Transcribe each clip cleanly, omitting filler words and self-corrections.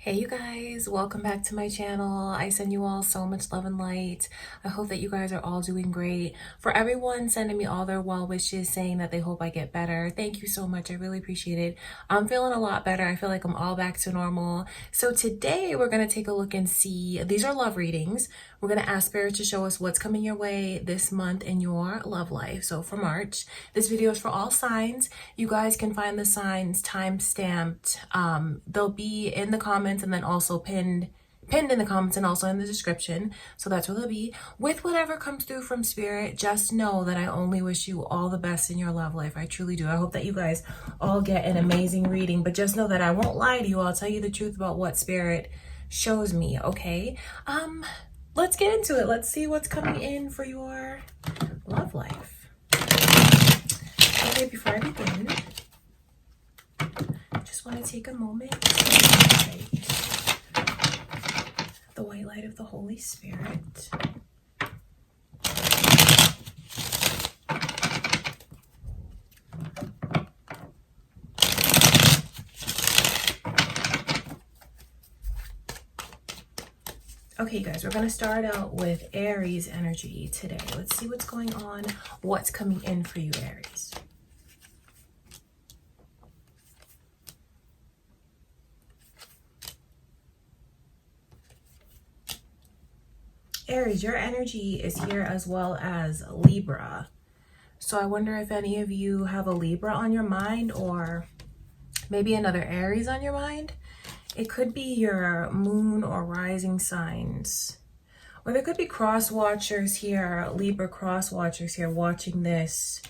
Hey you guys, welcome back to my channel. I send you all so much love and light. I hope that you guys are all doing great. For everyone sending me all their well wishes saying that they hope I get better, thank you so much. I really appreciate it. I'm feeling a lot better. I feel like I'm all back to normal. So today we're going to take a look and see, these are love readings. We're going to ask Spirit to show us what's coming your way this month in your love life. So for March, this video is for all signs. You guys can find the signs time stamped. They'll be in the comments and then also pinned in the comments and also in the description. So that's where they'll be. With whatever comes through from Spirit, just know that I only wish you all the best in your love life. I truly do. I hope that you guys all get an amazing reading, but just know that I won't lie to you. I'll tell you the truth about what Spirit shows me, okay? Let's get into it. Let's see what's coming in for your love life. Okay, before I begin, I just want to take a moment to invite the white light of the Holy Spirit. Okay, guys, we're going to start out with Aries energy today. Let's see what's going on, what's coming in for you, Aries. Aries, your energy is here as well as Libra. So I wonder if any of you have a Libra on your mind or maybe another Aries on your mind. It could be your moon or rising signs. Or there could be cross watchers here, Libra cross watchers here watching this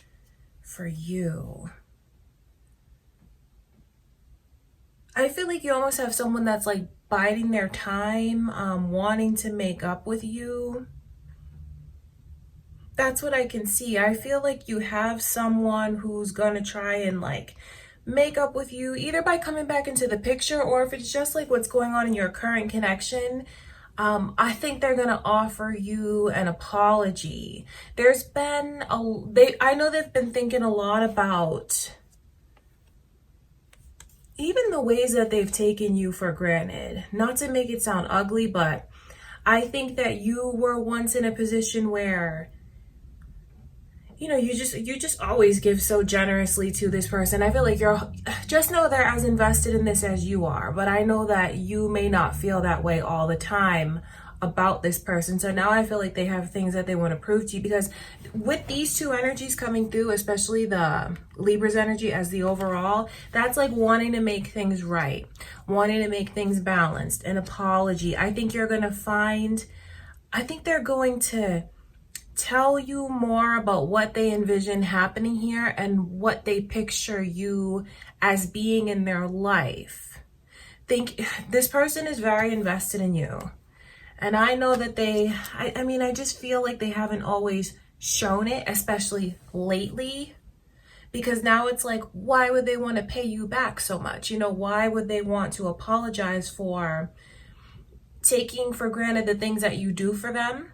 for you. I feel like you almost have someone that's like biding their time, wanting to make up with you. That's what I can see. I feel like you have someone who's gonna try and like make up with you, either by coming back into the picture or if it's just like what's going on in your current connection. I think they're gonna offer you an apology. There's been I know they've been thinking a lot about even the ways that they've taken you for granted. Not to make it sound ugly, but I think that you were once in a position where, you know, you just always give so generously to this person. I feel like just know they're as invested in this as you are, but I know that you may not feel that way all the time about this person. So now I feel like they have things that they want to prove to you, because with these two energies coming through, especially the Libra's energy as the overall, that's like wanting to make things right, wanting to make things balanced, an apology. I think they're going to tell you more about what they envision happening here and what they picture you as being in their life. Think this person is very invested in you. And I know that I just feel like they haven't always shown it, especially lately, because now it's like, why would they want to pay you back so much? You know, why would they want to apologize for taking for granted the things that you do for them?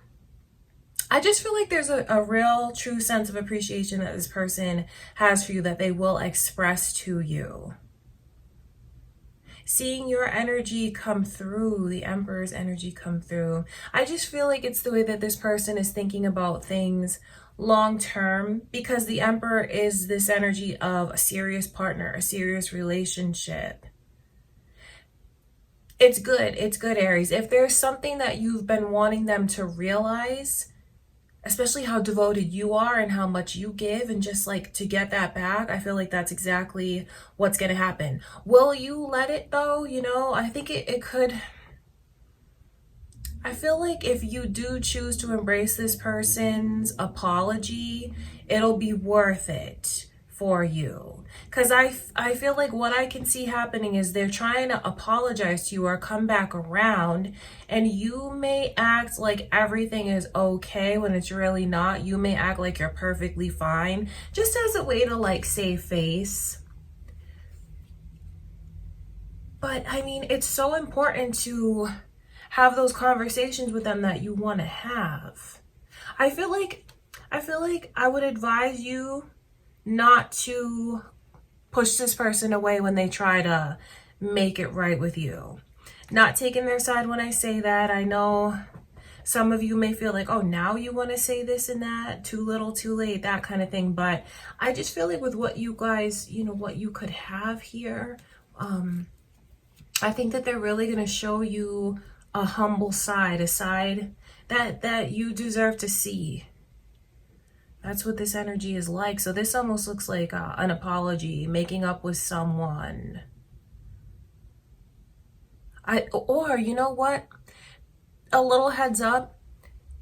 I just feel like there's a real true sense of appreciation that this person has for you that they will express to you. Seeing your energy come through, the Emperor's energy come through, I just feel like it's the way that this person is thinking about things long term, because the Emperor is this energy of a serious partner, a serious relationship. It's good, Aries. If there's something that you've been wanting them to realize, especially how devoted you are and how much you give, and just like to get that back, I feel like that's exactly what's going to happen. Will you let it though? You know, I think it could. I feel like if you do choose to embrace this person's apology, it'll be worth it for you. Because I feel like what I can see happening is they're trying to apologize to you or come back around, and you may act like everything is okay when it's really not. You may act like you're perfectly fine, just as a way to like save face. But I mean, it's so important to have those conversations with them that you want to have. I feel like I would advise you not to push this person away when they try to make it right with you. not taking their side when I say that. I know some of you may feel like, oh, now you want to say this and that, too little, too late, that kind of thing. But I just feel like with what you guys, you know, what you could have here, I think that they're really going to show you a humble side, a side that you deserve to see. That's what this energy is like. So this almost looks like an apology, making up with someone. Or you know what? A little heads up,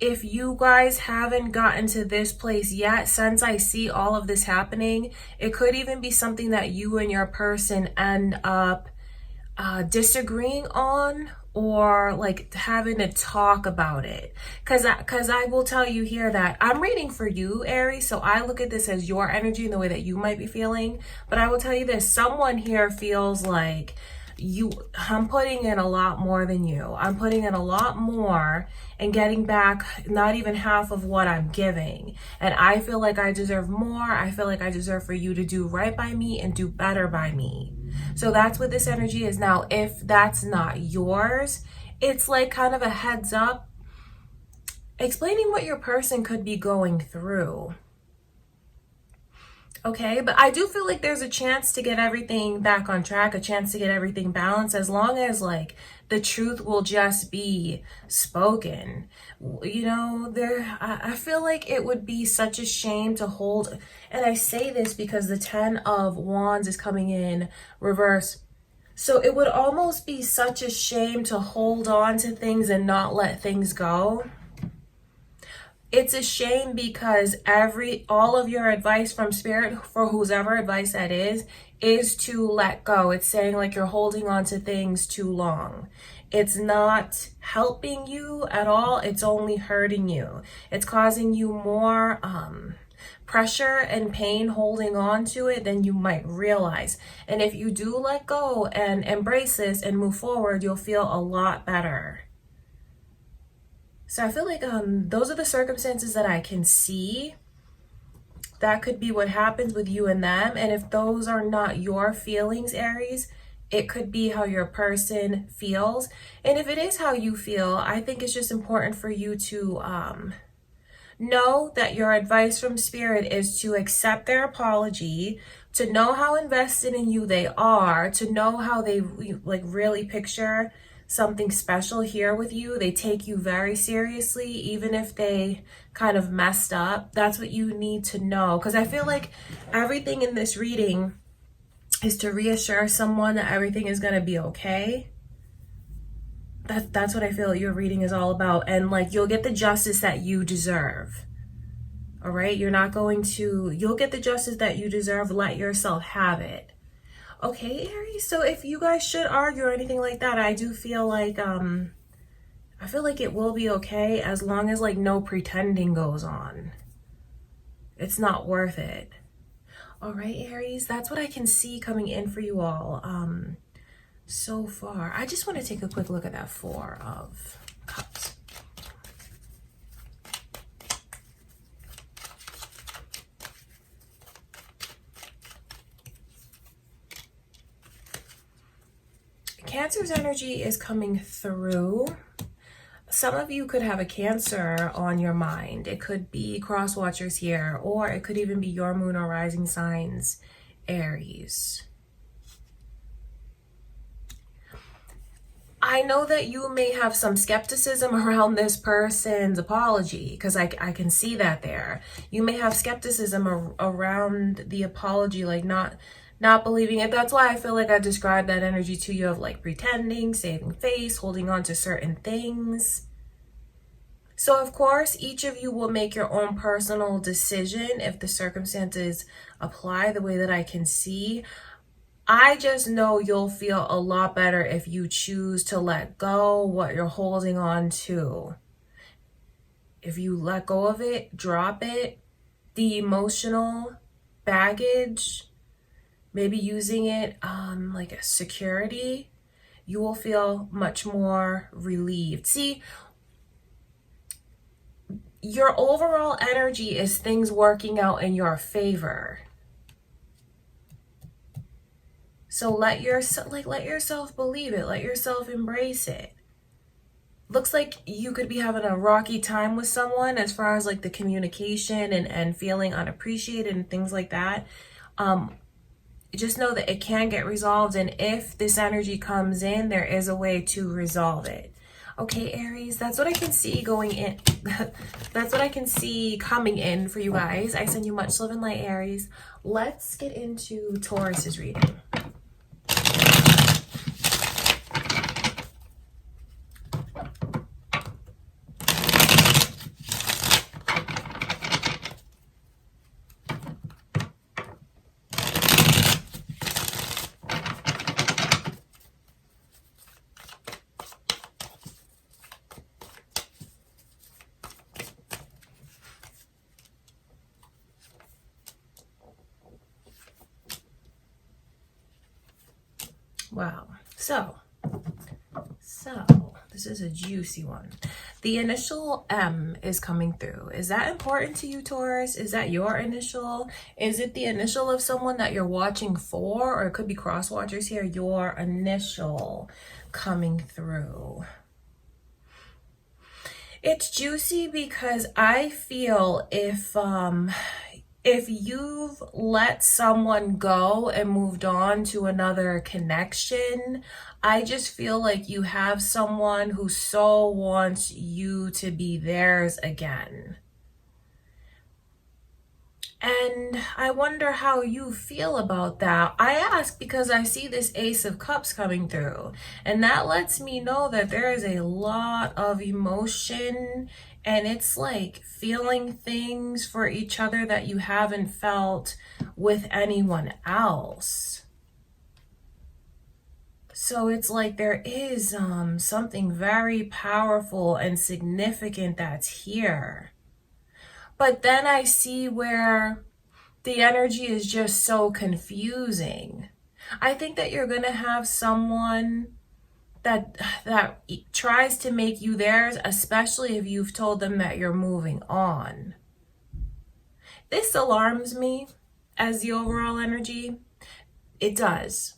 if you guys haven't gotten to this place yet, since I see all of this happening, it could even be something that you and your person end up disagreeing on, or like having to talk about it. Because I will tell you here that I'm reading for you, Aries, so I look at this as your energy and the way that you might be feeling. But I will tell you this, someone here feels like I'm putting in a lot more than you. I'm putting in a lot more and getting back not even half of what I'm giving. And I feel like I deserve more. I feel like I deserve for you to do right by me and do better by me. So that's what this energy is. Now, if that's not yours, it's like kind of a heads up, explaining what your person could be going through. Okay, but I do feel like there's a chance to get everything back on track, a chance to get everything balanced, as long as like the truth will just be spoken. You know, I feel like it would be such a shame to hold, and I say this because the 10 of Wands is coming in reverse. So it would almost be such a shame to hold on to things and not let things go. It's a shame because all of your advice from spirit, for whoever advice that is to let go. It's saying like you're holding on to things too long. It's not helping you at all. It's only hurting you. It's causing you more pressure and pain holding on to it than you might realize. And if you do let go and embrace this and move forward, you'll feel a lot better. So I feel like those are the circumstances that I can see. That could be what happens with you and them. And if those are not your feelings, Aries, it could be how your person feels. And if it is how you feel, I think it's just important for you to know that your advice from spirit is to accept their apology, to know how invested in you they are, to know how they like really picture something special here with you. They take you very seriously, even if they kind of messed up. That's what you need to know, because I feel like everything in this reading is to reassure someone that everything is going to be okay. That's what I feel your reading is all about. And like, you'll get the justice that you deserve. All right, you'll get the justice that you deserve. Let yourself have it. Okay, Aries, so if you guys should argue or anything like that, I do feel like it will be okay, as long as like no pretending goes on. It's not worth it. All right, Aries, that's what I can see coming in for you all so far. I just want to take a quick look at that 4 of Cups. Cancer's energy is coming through. Some of you could have a Cancer on your mind. It could be cross watchers here, or it could even be your moon or rising signs, Aries. I know that you may have some skepticism around this person's apology, because I can see that there. You may have skepticism around the apology, like not believing it. That's why I feel like I described that energy to you of like pretending, saving face, holding on to certain things. So of course, each of you will make your own personal decision if the circumstances apply the way that I can see. I just know you'll feel a lot better if you choose to let go what you're holding on to. If you let go of it, drop it, the emotional baggage, maybe using it like a security, you will feel much more relieved. See, your overall energy is things working out in your favor. So let yourself believe it. Let yourself embrace it. Looks like you could be having a rocky time with someone as far as like the communication and feeling unappreciated and things like that. Just know that it can get resolved, and if this energy comes in, there is a way to resolve it. Okay, Aries, that's what I can see going in. That's what I can see coming in for you guys. I send you much love and light, Aries. Let's get into Taurus's reading. Wow. So this is a juicy one. The initial M is coming through. Is that important to you, Taurus? Is that your initial? Is it the initial of someone that you're watching for? Or it could be cross watchers here. Your initial coming through. It's juicy because I feel if you've let someone go and moved on to another connection, I just feel like you have someone who so wants you to be theirs again. And I wonder how you feel about that. I ask because I see this Ace of Cups coming through, and that lets me know that there is a lot of emotion, and it's like feeling things for each other that you haven't felt with anyone else. So it's like there is something very powerful and significant that's here. But then I see where the energy is just so confusing. I think that you're going to have someone that tries to make you theirs, especially if you've told them that you're moving on. This alarms me as the overall energy. It does.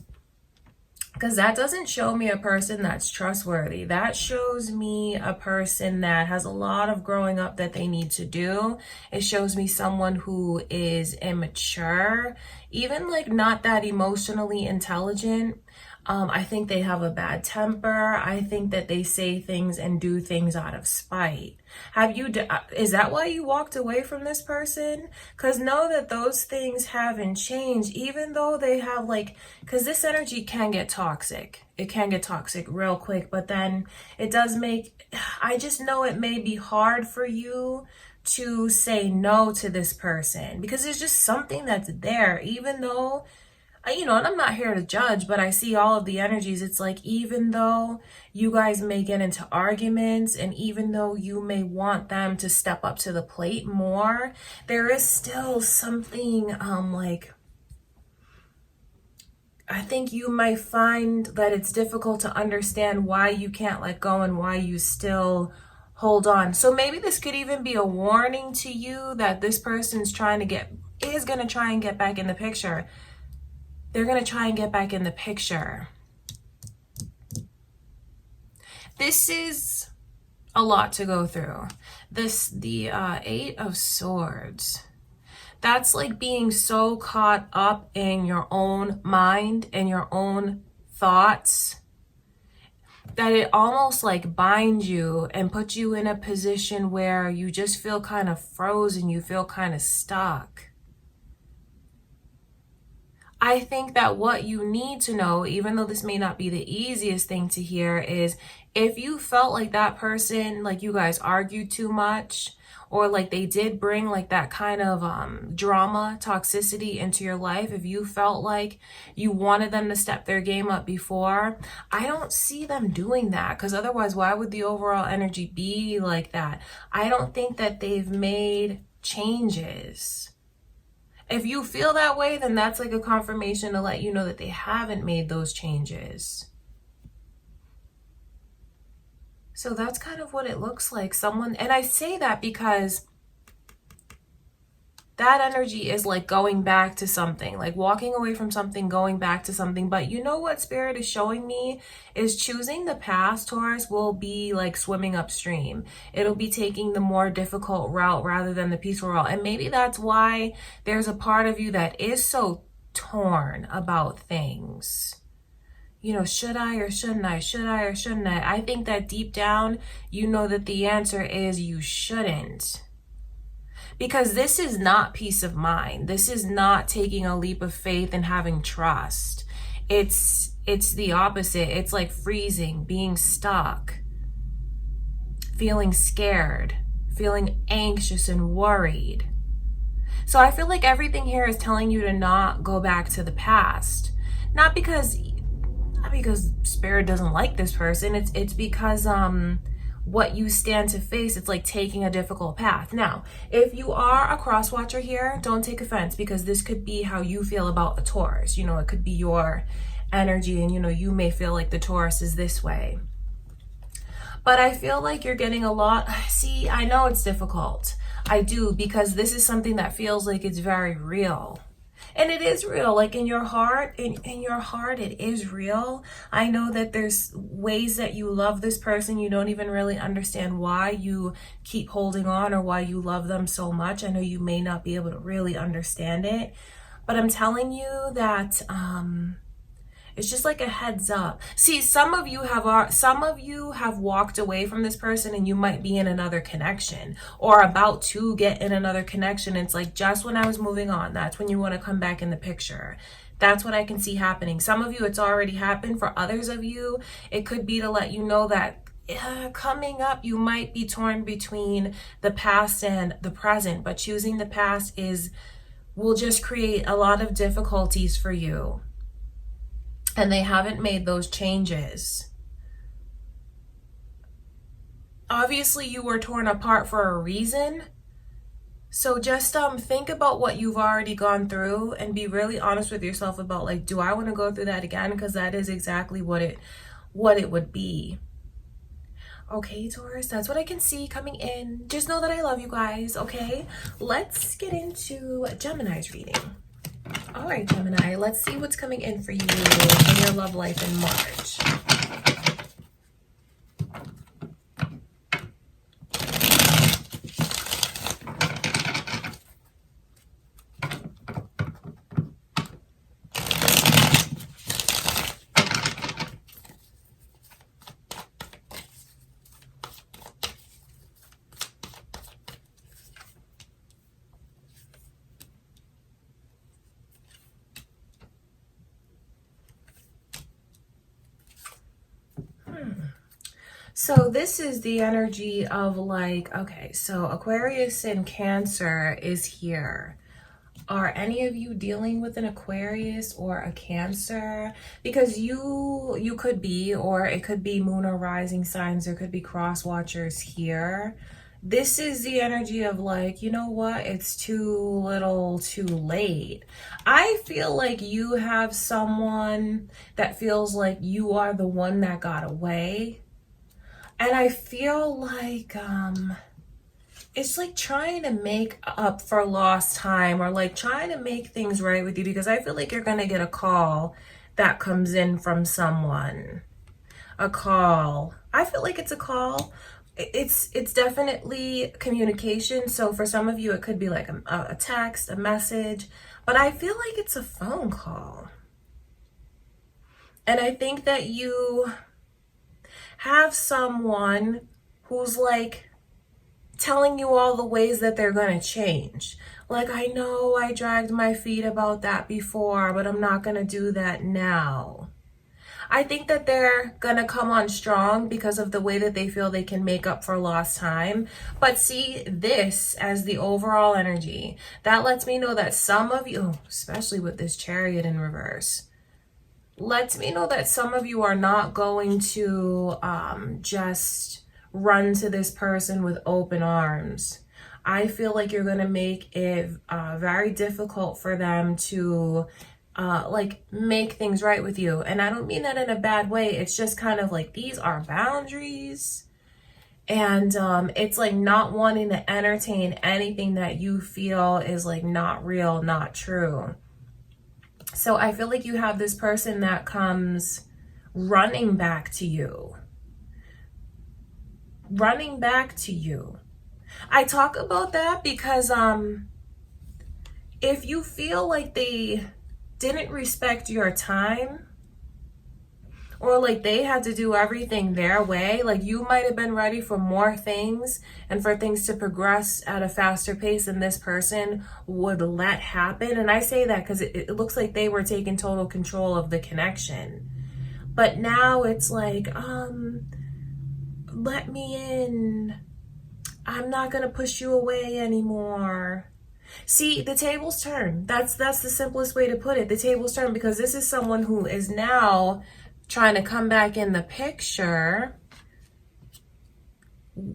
Because that doesn't show me a person that's trustworthy. That shows me a person that has a lot of growing up that they need to do. It shows me someone who is immature, even like not that emotionally intelligent. I think they have a bad temper. I think that they say things and do things out of spite. Is that why you walked away from this person? Because know that those things haven't changed, even though they have because this energy can get toxic. It can get toxic real quick, but then it does I just know it may be hard for you to say no to this person because there's just something that's there, even though and I'm not here to judge, but I see all of the energies. It's like, even though you guys may get into arguments and even though you may want them to step up to the plate more, there is still something I think you might find that it's difficult to understand why you can't let go and why you still hold on. So maybe this could even be a warning to you that this person's going to try and get back in the picture. They're going to try and get back in the picture. This is a lot to go through. The Eight of Swords. That's like being so caught up in your own mind and your own thoughts that it almost like binds you and puts you in a position where you just feel kind of frozen. You feel kind of stuck. I think that what you need to know, even though this may not be the easiest thing to hear, is if you felt like that person, like you guys argued too much, or like they did bring like that kind of drama, toxicity into your life, if you felt like you wanted them to step their game up before, I don't see them doing that, because otherwise why would the overall energy be like that? I don't think that they've made changes. If you feel that way, then that's like a confirmation to let you know that they haven't made those changes. So that's kind of what it looks like. And I say that because That energy is like going back to something, like walking away from something, going back to something. But you know what Spirit is showing me is choosing the past, Taurus, will be like swimming upstream. It'll be taking the more difficult route rather than the peaceful route. And maybe that's why there's a part of you that is so torn about things. You know, should I or shouldn't I? Should I or shouldn't I? I think that deep down, you know that the answer is you shouldn't. Because this is not peace of mind. This is not taking a leap of faith and having trust. It's the opposite. It's like freezing, being stuck, feeling scared, feeling anxious and worried. So I feel like everything here is telling you to not go back to the past. Not because Spirit doesn't like this person. It's because what you stand to face, it's like taking a difficult path. Now, if you are a cross watcher here, don't take offense, because this could be how you feel about the Taurus. You know, it could be your energy, and you know, you may feel like the Taurus is this way. But I feel like you're getting a lot. See, I know it's difficult. I do, because this is something that feels like it's very real. And it is real, like in your heart, in your heart, it is real. I know that there's ways that you love this person. You don't even really understand why you keep holding on or why you love them so much. I know you may not be able to really understand it, but I'm telling you that it's just like a heads up. See, some of you have walked away from this person, and you might be in another connection or about to get in another connection. It's like just when I was moving on, that's when you want to come back in the picture. That's what I can see happening. Some of you, it's already happened. For others of you, it could be to let you know that coming up, you might be torn between the past and the present, but choosing the past will just create a lot of difficulties for you. And they haven't made those changes. Obviously, you were torn apart for a reason. So just think about what you've already gone through and be really honest with yourself about, like, do I want to go through that again? Because that is exactly what it would be. Okay, Taurus, that's what I can see coming in. Just know that I love you guys, okay? Let's get into Gemini's reading. All right, Gemini, let's see what's coming in for you in your love life in March. So this is the energy of like, okay, so Aquarius and Cancer is here. Are any of you dealing with an Aquarius or a Cancer? Because you could be, or it could be moon or rising signs. There could be cross watchers here. This is the energy of like, you know what? It's too little too late. I feel like you have someone that feels like you are the one that got away. And I feel like it's like trying to make up for lost time, or like trying to make things right with you, because I feel like you're going to get a call that comes in from someone. A call. I feel like it's a call. It's definitely communication. So for some of you, it could be like a text, a message, but I feel like it's a phone call. And I think that you have someone who's like telling you all the ways that they're going to change. Like, I know I dragged my feet about that before, but I'm not going to do that now. I think that they're going to come on strong because of the way that they feel they can make up for lost time. But see this as the overall energy. That lets me know that some of you, especially with this Chariot in reverse, lets me know that some of you are not going to just run to this person with open arms. I feel like you're going to make it very difficult for them to like make things right with you. And I don't mean that in a bad way. It's just kind of like, these are boundaries. And it's like not wanting to entertain anything that you feel is like not real, not true. So I feel like you have this person that comes running back to you. Running back to you. I talk about that because if you feel like they didn't respect your time, or like they had to do everything their way, like you might have been ready for more things and for things to progress at a faster pace than this person would let happen. And I say that because it looks like they were taking total control of the connection. But now it's like, let me in. I'm not gonna push you away anymore. See, the tables turn. That's the simplest way to put it. The tables turn, because this is someone who is now trying to come back in the picture,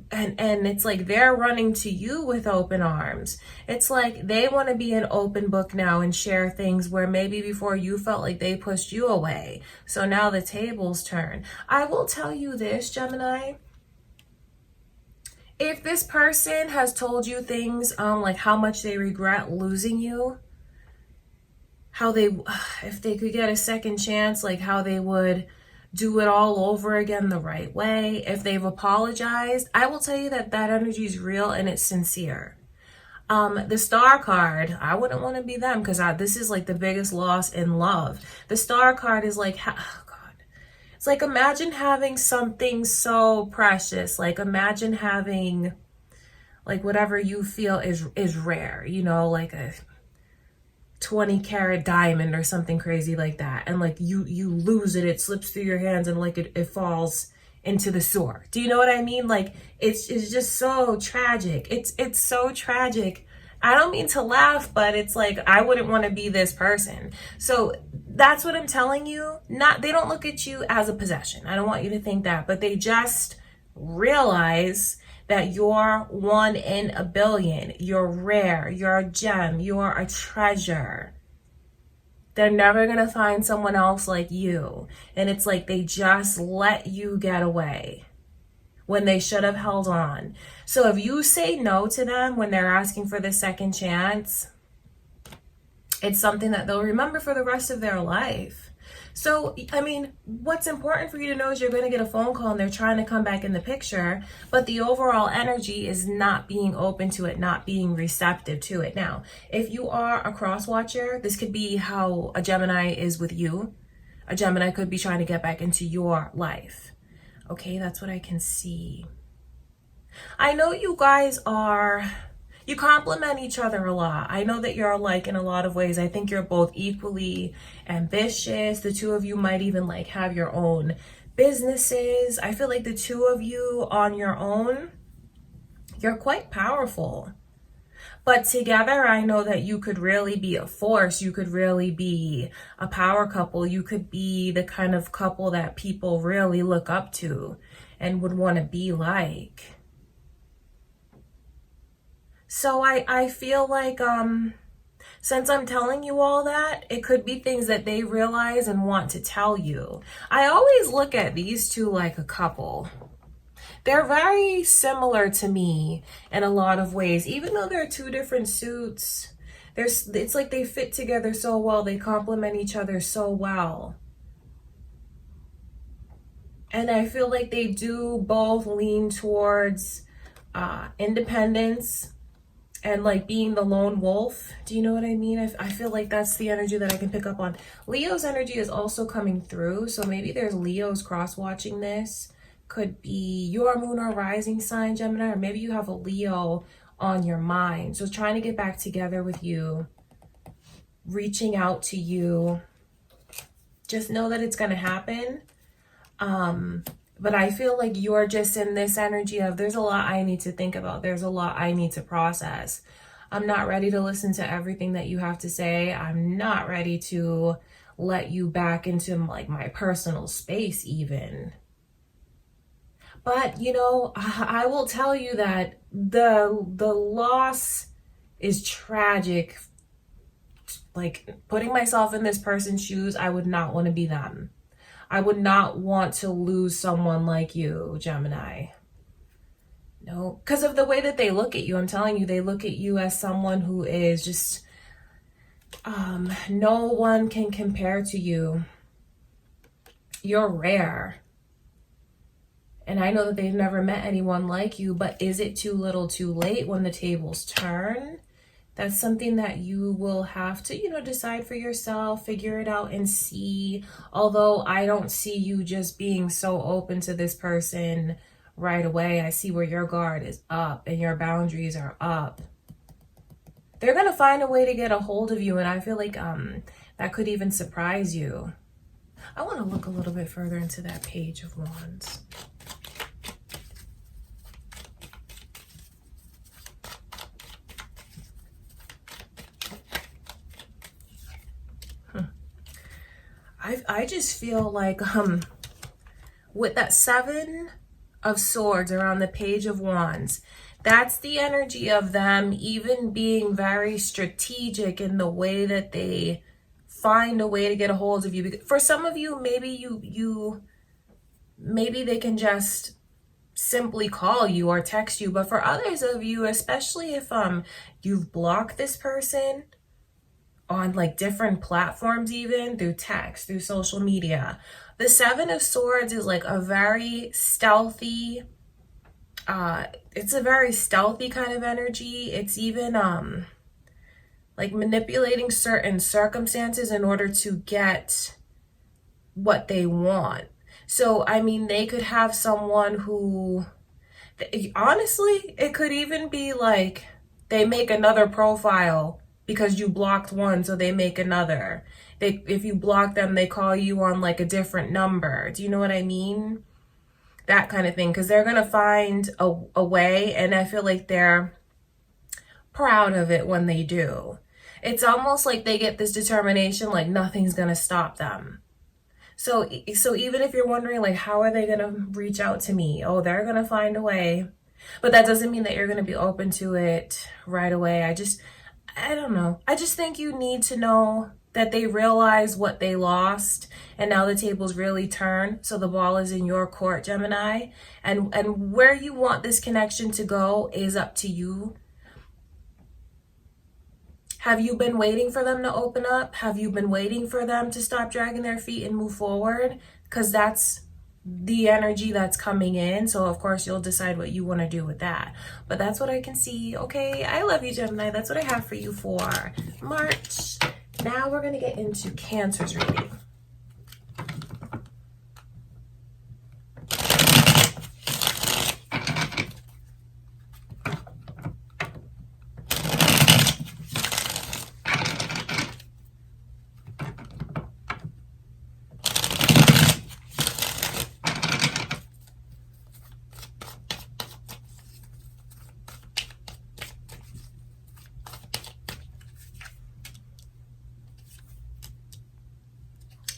and it's like they're running to you with open arms. It's like they want to be an open book now and share things where maybe before you felt like they pushed you away. So now the tables turn. I will tell you this, Gemini. If this person has told you things like how much they regret losing you, how they, if they could get a second chance, like how they would do it all over again the right way, if they've apologized, I will tell you that that energy is real and it's sincere. The Star card, I wouldn't want to be them, because this is like the biggest loss in love. The Star card is like, oh God, it's like, imagine having something so precious. Like imagine having like whatever you feel is rare, you know, like a 20 carat diamond or something crazy like that, and like you lose it, it slips through your hands, and like it falls into the sewer. Do you know what I mean? Like it's just so tragic. It's so tragic. I don't mean to laugh, but it's like I wouldn't want to be this person. So that's what I'm telling you. They don't look at you as a possession. I don't want you to think that, but they just realize that you're one in a billion. You're rare. You're a gem. You're a treasure. They're never going to find someone else like you. And it's like they just let you get away when they should have held on. So if you say no to them when they're asking for the second chance, it's something that they'll remember for the rest of their life. So, I mean, what's important for you to know is you're going to get a phone call and they're trying to come back in the picture, but the overall energy is not being open to it, not being receptive to it. Now, if you are a cross watcher, this could be how a Gemini is with you. A Gemini could be trying to get back into your life. Okay, that's what I can see. I know you guys you complement each other a lot. I know that you're alike in a lot of ways. I think you're both equally ambitious. The two of you might even like have your own businesses. I feel like the two of you on your own, you're quite powerful. But together, I know that you could really be a force. You could really be a power couple. You could be the kind of couple that people really look up to and would want to be like. So I feel like since I'm telling you all that, it could be things that they realize and want to tell you. I always look at these two like a couple. They're very similar to me in a lot of ways, even though they're two different suits. It's like they fit together so well. They complement each other so well. And I feel like they do both lean towards independence and like being the lone wolf. Do you know what I mean? I feel like that's the energy that I can pick up on. Leo's energy is also coming through. So maybe there's Leo's cross-watching this. Could be your moon or rising sign, Gemini, or maybe you have a Leo on your mind. So trying to get back together with you, reaching out to you. Just know that it's going to happen. But I feel like you're just in this energy of there's a lot I need to think about. There's a lot I need to process. I'm not ready to listen to everything that you have to say. I'm not ready to let you back into like my personal space even. But, you know, I will tell you that the loss is tragic. Like putting myself in this person's shoes, I would not want to be them. I would not want to lose someone like you, Gemini. No, because of the way that they look at you. I'm telling you, they look at you as someone who is just, no one can compare to you. You're rare. And I know that they've never met anyone like you, but is it too little too late when the tables turn? That's something that you will have to, decide for yourself, figure it out and see. Although I don't see you just being so open to this person right away. I see where your guard is up and your boundaries are up. They're going to find a way to get a hold of you, and I feel like that could even surprise you. I want to look a little bit further into that Page of Wands. I just feel like with that Seven of Swords around the Page of Wands, that's the energy of them even being very strategic in the way that they find a way to get a hold of you. For some of you, maybe they can just simply call you or text you, but for others of you, especially if you've blocked this person on like different platforms, even through text, through social media, the Seven of Swords is like a very stealthy, it's a very stealthy kind of energy. It's even like manipulating certain circumstances in order to get what they want. So I mean, they could have someone who, honestly, it could even be like they make another profile because you blocked one, so they make another. If you block them, they call you on like a different number. Do you know what I mean? That kind of thing, because they're going to find a way, and I feel like they're proud of it when they do. It's almost like they get this determination, like nothing's going to stop them. So even if you're wondering, like, how are they going to reach out to me? Oh, they're going to find a way. But that doesn't mean that you're going to be open to it right away. I don't know. I just think you need to know that they realize what they lost, and now the tables really turn. So the ball is in your court, Gemini. And where you want this connection to go is up to you. Have you been waiting for them to open up? Have you been waiting for them to stop dragging their feet and move forward? Because that's the energy that's coming in. So of course you'll decide what you want to do with that. But that's what I can see. Okay, I love you, Gemini. That's what I have for you for March. Now we're going to get into Cancer's reading.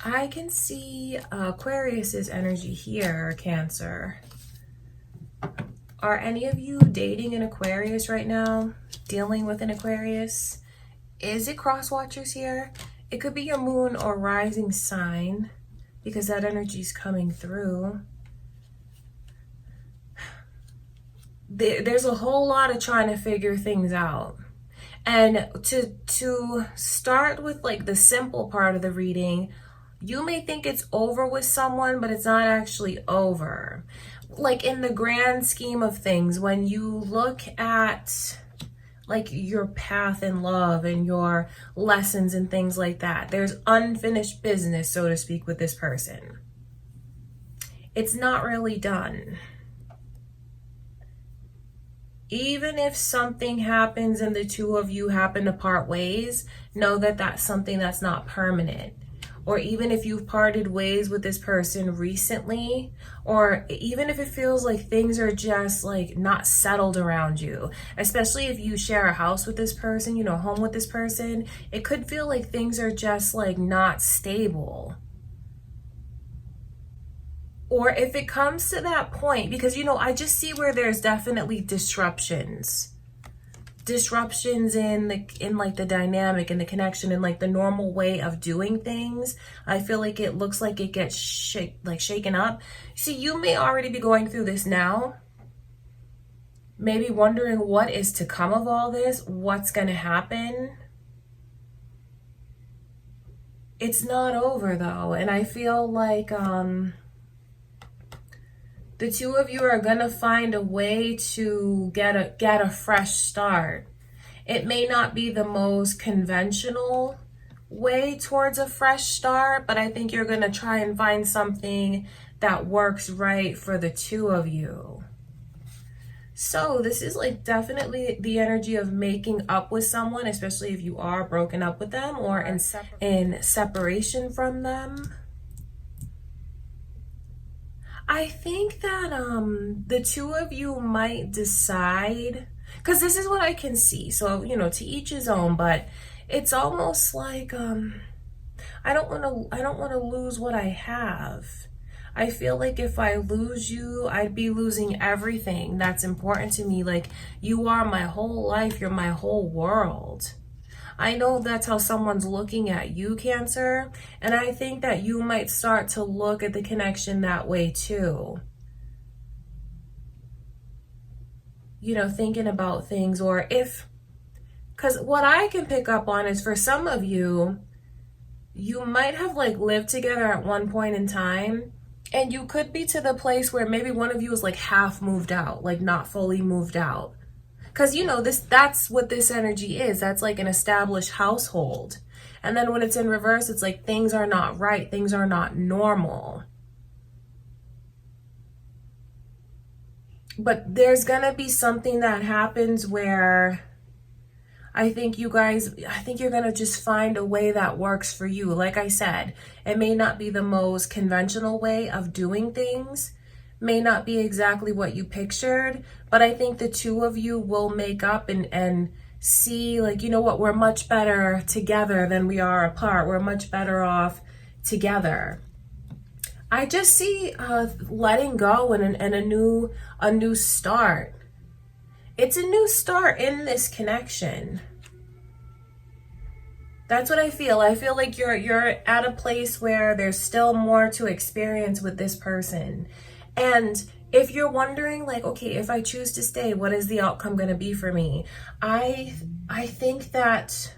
I can see Aquarius's energy here, Cancer. Are any of you dating an Aquarius right now? Dealing with an Aquarius? Is it cross watchers here? It could be your moon or rising sign, because that energy is coming through. There's a whole lot of trying to figure things out. And to start with like the simple part of the reading, you may think it's over with someone, but it's not actually over. Like in the grand scheme of things, when you look at like your path in love and your lessons and things like that, there's unfinished business, so to speak, with this person. It's not really done. Even if something happens and the two of you happen to part ways, know that that's something that's not permanent. Or even if you've parted ways with this person recently, or even if it feels like things are just like not settled around you, especially if you share a house with this person, home with this person, it could feel like things are just like not stable. Or if it comes to that point, because, I just see where there's definitely disruptions in like the dynamic and the connection and like the normal way of doing things. I feel like it looks like it gets shaken up. See, you may already be going through this now, maybe wondering what is to come of all this, what's going to happen. It's not over though. And I feel like the two of you are going to find a way to get a fresh start. It may not be the most conventional way towards a fresh start, but I think you're going to try and find something that works right for the two of you. So this is like definitely the energy of making up with someone, especially if you are broken up with them or in separation from them. I think that the two of you might decide, because this is what I can see. So, you know, to each his own, but it's almost like I don't want to lose what I have. I feel like if I lose you, I'd be losing everything that's important to me. Like, you are my whole life. You're my whole world. I know that's how someone's looking at you, Cancer. And I think that you might start to look at the connection that way too. You know, thinking about things, or if, because what I can pick up on is for some of you, you might have like lived together at one point in time. And you could be to the place where maybe one of you is like half moved out, like not fully moved out. Because, you know, that's what this energy is. That's like an established household. And then when it's in reverse, it's like things are not right. Things are not normal. But there's going to be something that happens where I think you're going to just find a way that works for you. Like I said, it may not be the most conventional way of doing things, may not be exactly what you pictured, but I think the two of you will make up and see, like, you know what, we're much better together than we are apart. We're much better off together. I just see letting go and a new start. It's a new start in this connection. That's what I feel. I feel like you're at a place where there's still more to experience with this person. And if you're wondering, like, okay, if I choose to stay, what is the outcome going to be for me? I think that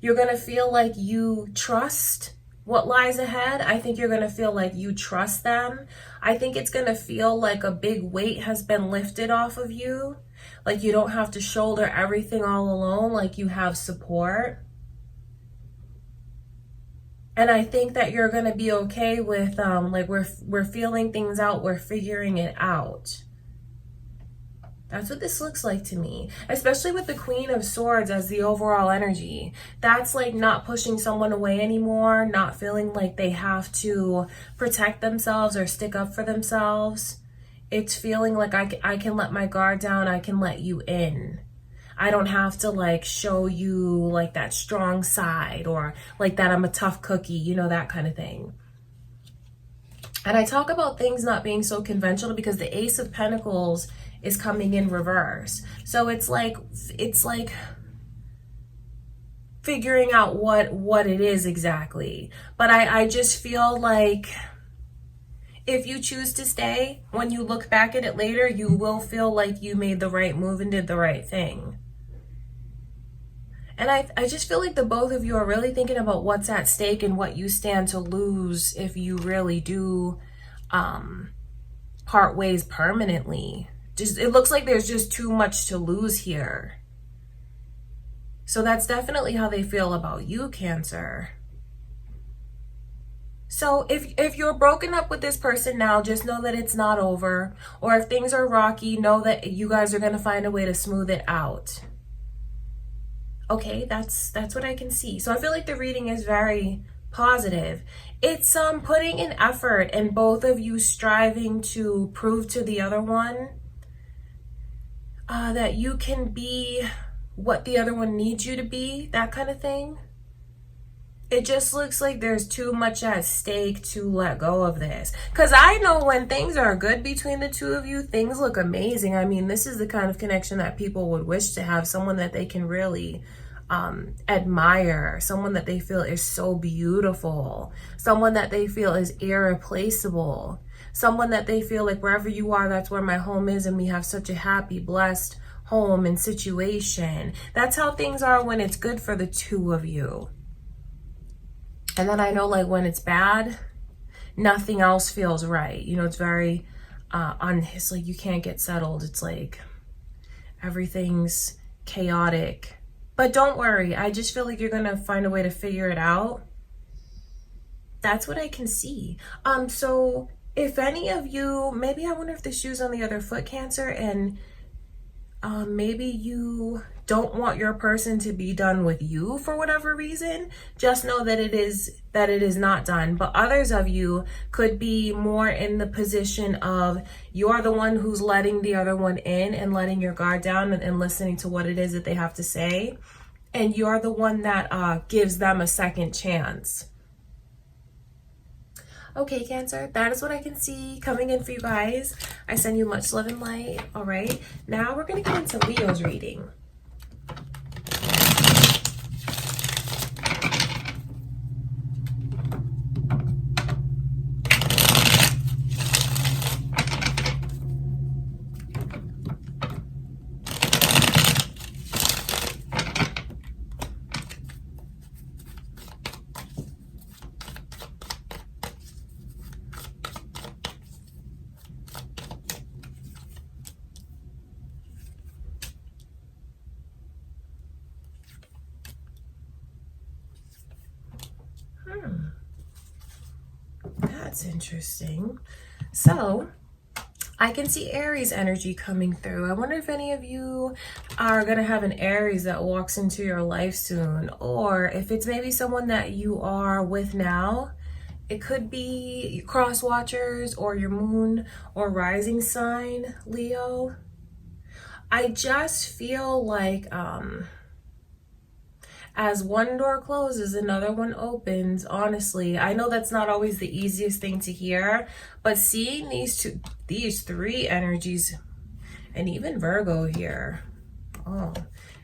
you're going to feel like you trust what lies ahead. I think you're going to feel like you trust them. I think it's going to feel like a big weight has been lifted off of you. Like you don't have to shoulder everything all alone, like you have support. And I think that you're going to be okay with, like, we're feeling things out. We're figuring it out. That's what this looks like to me, especially with the Queen of Swords as the overall energy. That's like not pushing someone away anymore, not feeling like they have to protect themselves or stick up for themselves. It's feeling like I can let my guard down. I can let you in. I don't have to like show you like that strong side or like that I'm a tough cookie, you know, that kind of thing. And I talk about things not being so conventional because the Ace of Pentacles is coming in reverse. So it's like figuring out what it is exactly. But I just feel like if you choose to stay, when you look back at it later, you will feel like you made the right move and did the right thing. And I just feel like the both of you are really thinking about what's at stake and what you stand to lose if you really do part ways permanently. Just, it looks like there's just too much to lose here. So that's definitely how they feel about you, Cancer. So if you're broken up with this person now, just know that it's not over. Or if things are rocky, know that you guys are going to find a way to smooth it out. Okay, that's what I can see. So I feel like the reading is very positive. It's putting in effort and both of you striving to prove to the other one that you can be what the other one needs you to be, that kind of thing. It just looks like there's too much at stake to let go of this. Because I know when things are good between the two of you, things look amazing. I mean, this is the kind of connection that people would wish to have. Someone that they can really admire. Someone that they feel is so beautiful. Someone that they feel is irreplaceable. Someone that they feel like wherever you are, that's where my home is, and we have such a happy, blessed home and situation. That's how things are when it's good for the two of you. And then I know like when it's bad, nothing else feels right. You know, it's very it's like you can't get settled. It's like everything's chaotic. But don't worry, I just feel like you're gonna find a way to figure it out. That's what I can see. So if any of you, maybe I wonder if the shoe's on the other foot, Cancer, and maybe you don't want your person to be done with you for whatever reason, just know that it is not done. But others of you could be more in the position of you're the one who's letting the other one in and letting your guard down and listening to what it is that they have to say. And you're the one that gives them a second chance. Okay, Cancer, that is what I can see coming in for you guys. I send you much love and light. All right, now we're going to get into Leo's reading. That's interesting. So I can see Aries energy coming through. I wonder if any of you are going to have an Aries that walks into your life soon, or if it's maybe someone that you are with now. It could be cross watchers or your moon or rising sign, Leo. I just feel like as one door closes, another one opens. Honestly, I know that's not always the easiest thing to hear, but seeing these three energies, and even Virgo here. Oh,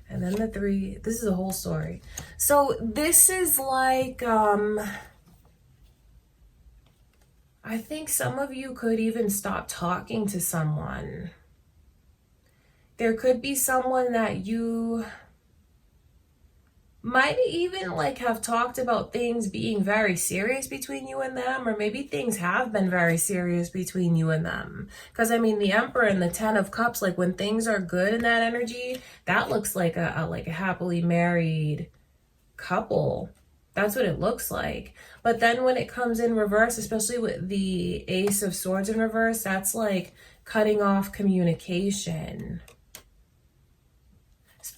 and then the three, this is a whole story. So this is like, I think some of you could even stop talking to someone. There could be someone that you might even like have talked about things being very serious between you and them, or maybe things have been very serious between you and them. Because I mean, the Emperor and the Ten of Cups, like when things are good in that energy, that looks like a happily married couple. That's what it looks like. But then when it comes in reverse, especially with the Ace of Swords in reverse, that's like cutting off communication.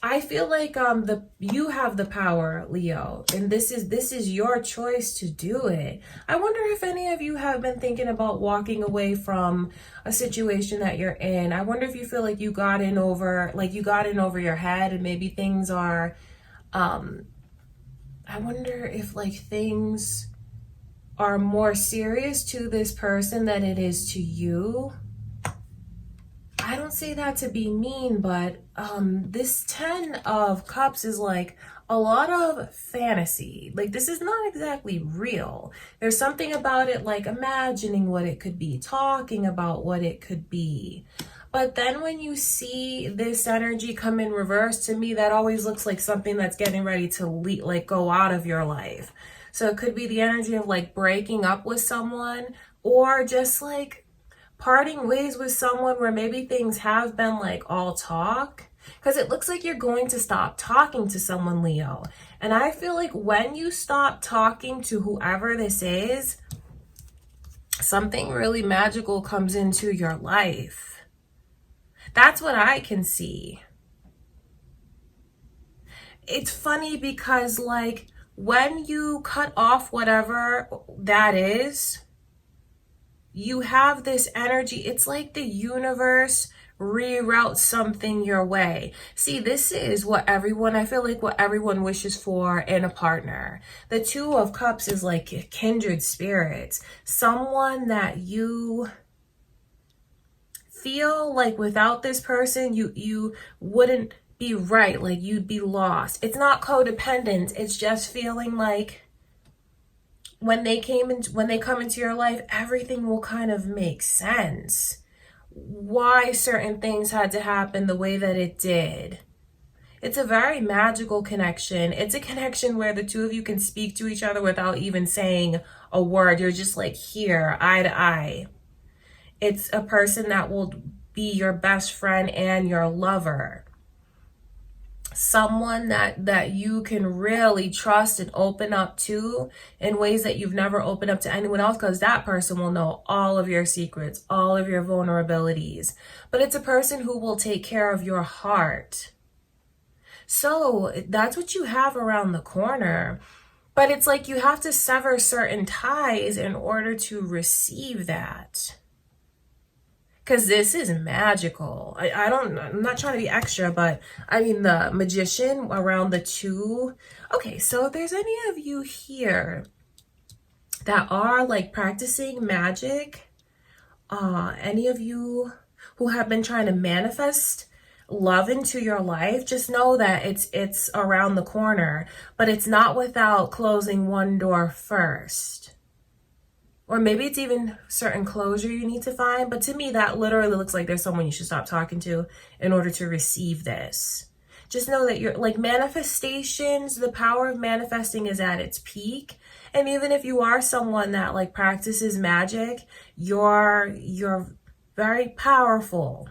I feel like you have the power, Leo, and this is your choice to do it. I wonder if any of you have been thinking about walking away from a situation that you're in. I wonder if you feel like you got in over your head, and maybe things are I wonder if like things are more serious to this person than it is to you. I don't say that to be mean, but this 10 of Cups is like a lot of fantasy. Like this is not exactly real. There's something about it like imagining what it could be, talking about what it could be. But then when you see this energy come in reverse, to me, that always looks like something that's getting ready to go out of your life. So it could be the energy of like breaking up with someone, or just like parting ways with someone where maybe things have been like all talk, because it looks like you're going to stop talking to someone, Leo. And I feel like when you stop talking to whoever this is, something really magical comes into your life. That's what I can see. It's funny because like when you cut off whatever that is, you have this energy. It's like the universe reroutes something your way. See, this is what I feel like what everyone wishes for in a partner. The Two of Cups is like kindred spirits. Someone that you feel like without this person, you wouldn't be right. Like you'd be lost. It's not codependent. It's just feeling like when they come into your life, everything will kind of make sense. Why certain things had to happen the way that it did. It's a very magical connection. It's a connection where the two of you can speak to each other without even saying a word. You're just like here, eye to eye. It's a person that will be your best friend and your lover. Someone that you can really trust and open up to in ways that you've never opened up to anyone else, because that person will know all of your secrets, all of your vulnerabilities. But it's a person who will take care of your heart. So that's what you have around the corner. But it's like you have to sever certain ties in order to receive that. Because this is magical. I'm not trying to be extra, but I mean the Magician around the 2. Okay, so if there's any of you here that are like practicing magic, any of you who have been trying to manifest love into your life, just know that it's around the corner, but it's not without closing one door first. Or maybe it's even certain closure you need to find. But to me, that literally looks like there's someone you should stop talking to in order to receive this. Just know that you're like manifestations, the power of manifesting is at its peak. And even if you are someone that like practices magic, you're very powerful.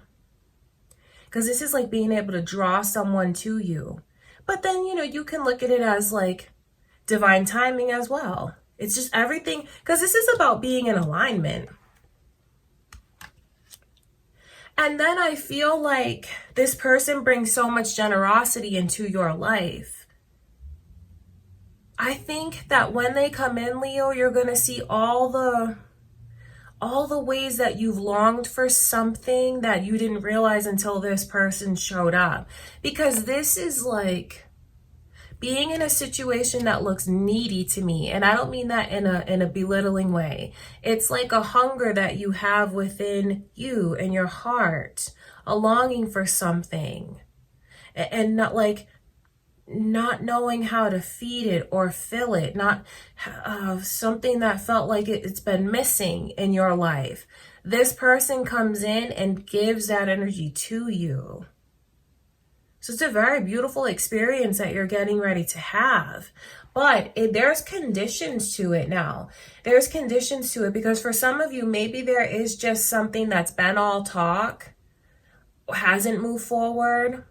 Because this is like being able to draw someone to you. But then, you can look at it as like divine timing as well. It's just everything, because this is about being in alignment. And then I feel like this person brings so much generosity into your life. I think that when they come in, Leo, you're going to see all the ways that you've longed for something that you didn't realize until this person showed up. Because this is like being in a situation that looks needy to me. And I don't mean that in a belittling way. It's like a hunger that you have within you and your heart, a longing for something, and not knowing how to feed it or fill it, not something that felt like it's been missing in your life. This person comes in and gives that energy to you. So it's a very beautiful experience that you're getting ready to have. But there's conditions to it now. There's conditions to it because for some of you, maybe there is just something that's been all talk, hasn't moved forward.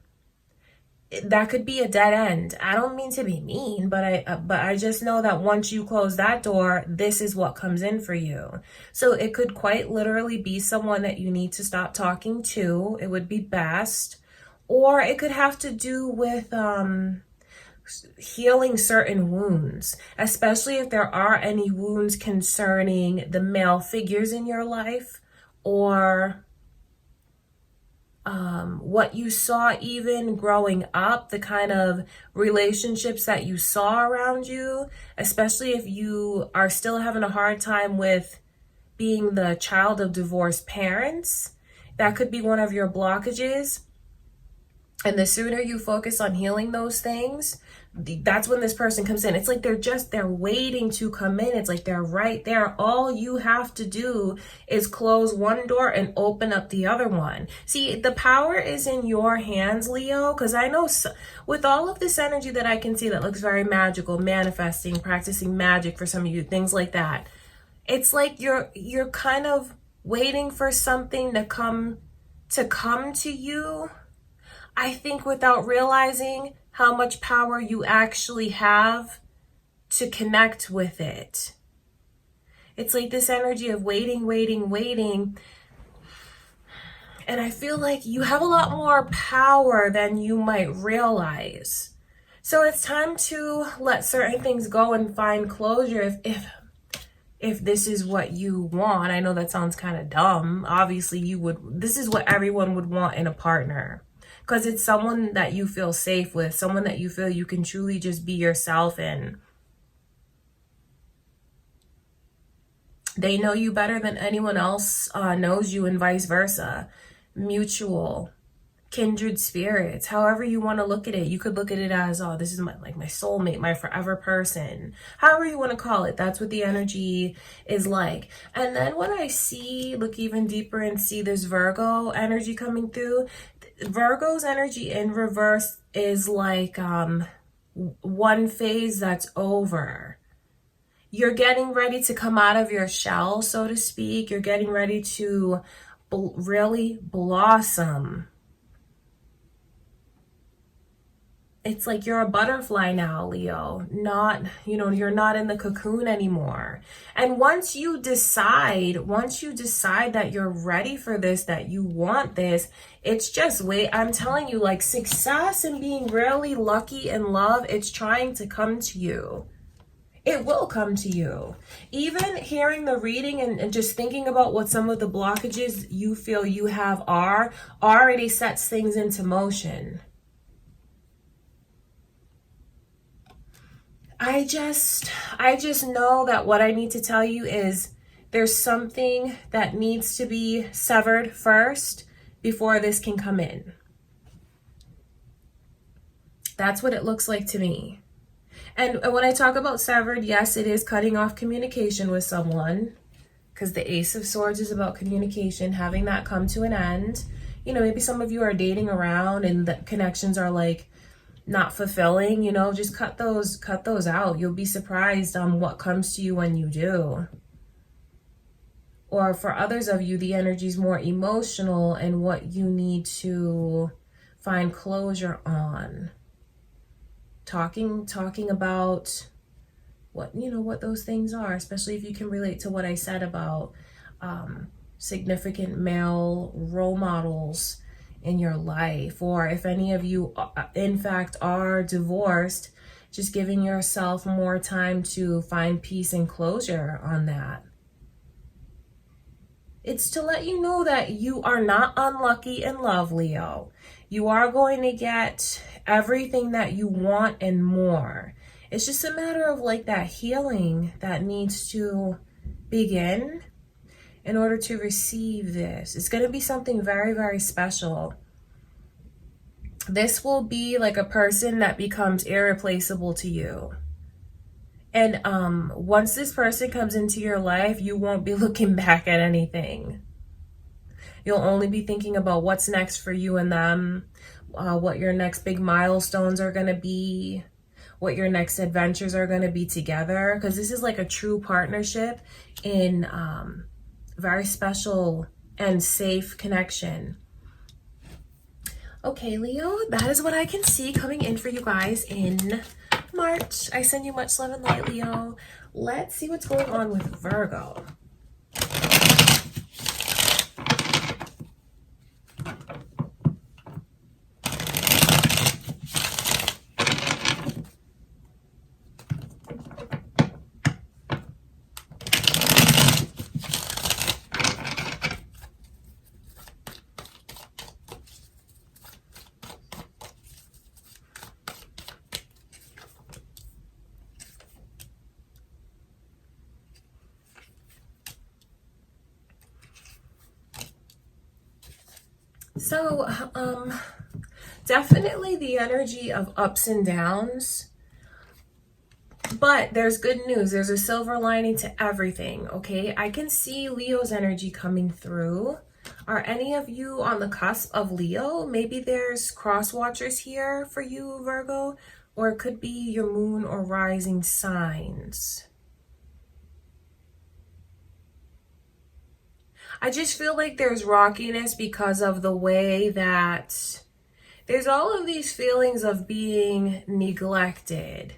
That could be a dead end. I don't mean to be mean, but I just know that once you close that door, this is what comes in for you. So it could quite literally be someone that you need to stop talking to. It would be best. Or it could have to do with healing certain wounds, especially if there are any wounds concerning the male figures in your life, or what you saw even growing up, the kind of relationships that you saw around you, especially if you are still having a hard time with being the child of divorced parents. That could be one of your blockages. And the sooner you focus on healing those things, that's when this person comes in. It's like they're waiting to come in. It's like they're right there. All you have to do is close one door and open up the other one. See, the power is in your hands, Leo, because I know with all of this energy that I can see that looks very magical, manifesting, practicing magic for some of you, things like that. It's like you're kind of waiting for something to come to you. I think without realizing how much power you actually have to connect with it. It's like this energy of waiting. And I feel like you have a lot more power than you might realize. So it's time to let certain things go and find closure if this is what you want. I know that sounds kind of dumb. Obviously, this is what everyone would want in a partner. Because it's someone that you feel safe with, someone that you feel you can truly just be yourself in. They know you better than anyone else knows you, and vice versa. Mutual kindred spirits, however you want to look at it. You could look at it as, oh, this is my soulmate, my forever person, however you want to call it. That's what the energy is like. And then when I look even deeper and see this Virgo energy coming through, Virgo's energy in reverse is like one phase that's over. You're getting ready to come out of your shell, so to speak. You're getting ready to really blossom. It's like you're a butterfly now, Leo. Not, you're not in the cocoon anymore. And once you decide that you're ready for this, that you want this, it's just wait. I'm telling you, like, success and being really lucky in love, it's trying to come to you. It will come to you. Even hearing the reading and just thinking about what some of the blockages you feel you have already sets things into motion. I just know that what I need to tell you is there's something that needs to be severed first before this can come in. That's what it looks like to me. And when I talk about severed, yes, it is cutting off communication with someone, because the Ace of Swords is about communication, having that come to an end. Maybe some of you are dating around and the connections are like not fulfilling, just cut those out. You'll be surprised on what comes to you when you do. Or for others of you, the energy is more emotional and what you need to find closure on. Talking about what those things are, especially if you can relate to what I said about significant male role models in your life, or if any of you in fact are divorced, just giving yourself more time to find peace and closure on that. It's to let you know that you are not unlucky in love, Leo. You are going to get everything that you want and more. It's just a matter of like that healing that needs to begin in order to receive this. It's going to be something very, very special. This will be like a person that becomes irreplaceable to you. And once this person comes into your life, you won't be looking back at anything. You'll only be thinking about what's next for you and them, what your next big milestones are going to be, what your next adventures are going to be together. Because this is like a true partnership in very special and safe connection. Okay, Leo, that is what I can see coming in for you guys in March. I send you much love and light, Leo. Let's see what's going on with Virgo. So, definitely the energy of ups and downs, but there's good news. There's a silver lining to everything, okay? I can see Leo's energy coming through. Are any of you on the cusp of Leo? Maybe there's cross watchers here for you, Virgo, or it could be your moon or rising signs. I just feel like there's rockiness because of the way that there's all of these feelings of being neglected.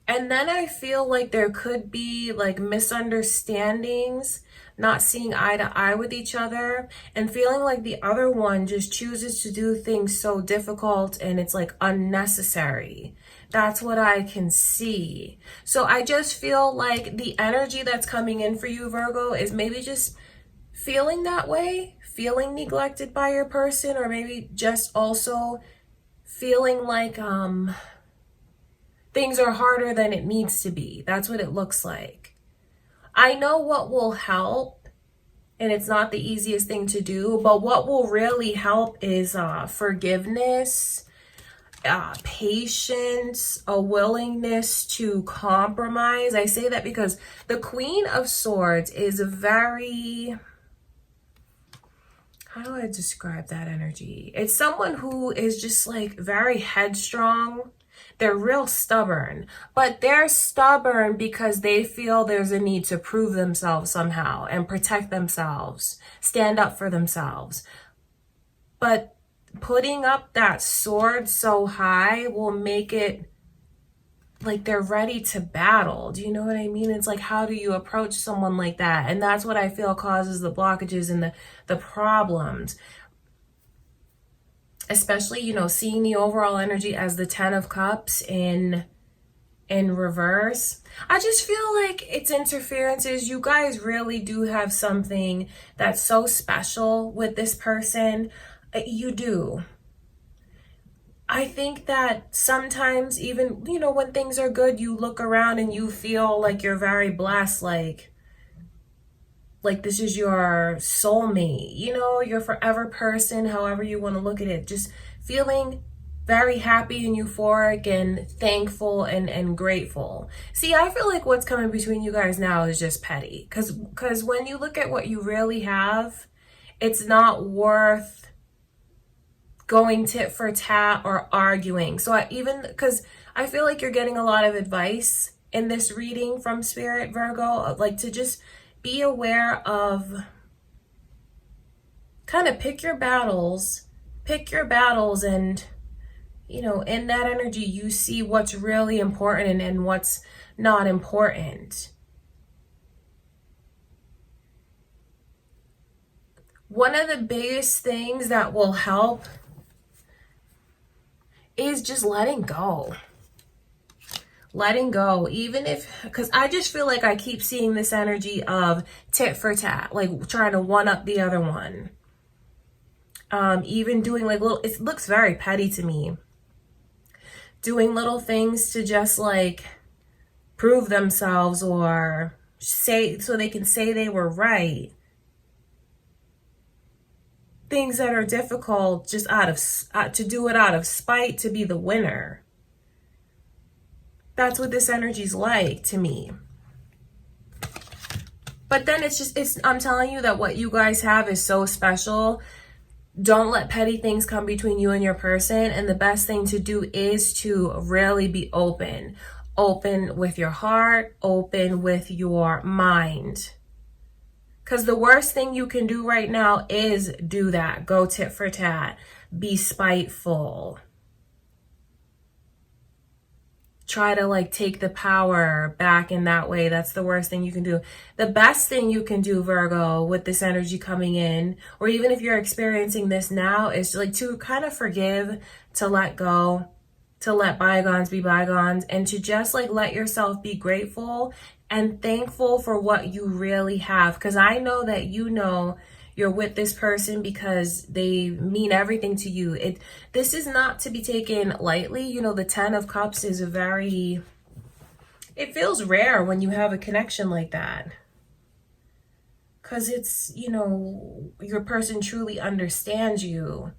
And then I feel like there could be like misunderstandings, not seeing eye to eye with each other, and feeling like the other one just chooses to do things so difficult and it's like unnecessary. That's what I can see. So I just feel like the energy that's coming in for you, Virgo, is maybe just feeling that way, feeling neglected by your person, or maybe just also feeling like things are harder than it needs to be. That's what it looks like. I know what will help and it's not the easiest thing to do. But what will really help is forgiveness, patience, a willingness to compromise. I say that because the Queen of Swords is a very, how do I describe that energy? It's someone who is just like very headstrong. They're real stubborn, but they're stubborn because they feel there's a need to prove themselves somehow and protect themselves, stand up for themselves. But putting up that sword so high will make it like they're ready to battle. Do you know what I mean? It's like, how do you approach someone like that? And that's what I feel causes the blockages and the problems. Especially, you know, seeing the overall energy as the 10 of Cups in reverse. I just feel like it's interferences. You guys really do have something that's so special with this person. You do. I think that sometimes even, you know, when things are good, you look around and you feel like you're very blessed, like this is your soulmate, you know, your forever person, however you want to look at it. Just feeling very happy and euphoric and thankful and grateful. See, I feel like what's coming between you guys now is just petty. Because when you look at what you really have, it's not worth going tit for tat or arguing. So because I feel like you're getting a lot of advice in this reading from Spirit, Virgo, like to just be aware of, kind of pick your battles and, you know, in that energy, you see what's really important and what's not important. One of the biggest things that will help is just letting go. Letting go, even if, because I just feel like I keep seeing this energy of tit for tat, like trying to one up the other one. Even doing like little, it looks very petty to me. Doing little things to just like prove themselves or say, so they can say they were right. Things that are difficult just to do it out of spite, to be the winner. That's what this energy's like to me. But then I'm telling you that what you guys have is so special. Don't let petty things come between you and your person. And the best thing to do is to really be open. Open with your heart, open with your mind. Because the worst thing you can do right now is do that. Go tit for tat. Be spiteful. Try to like take the power back in that way. That's the worst thing you can do. The best thing you can do, Virgo, with this energy coming in, or even if you're experiencing this now, is like to kind of forgive, to let go, to let bygones be bygones, and to just like let yourself be grateful and thankful for what you really have. Because I know that you know you're with this person because they mean everything to you. This is not to be taken lightly. You know, the 10 of Cups is it feels rare when you have a connection like that. Because it's, you know, your person truly understands you.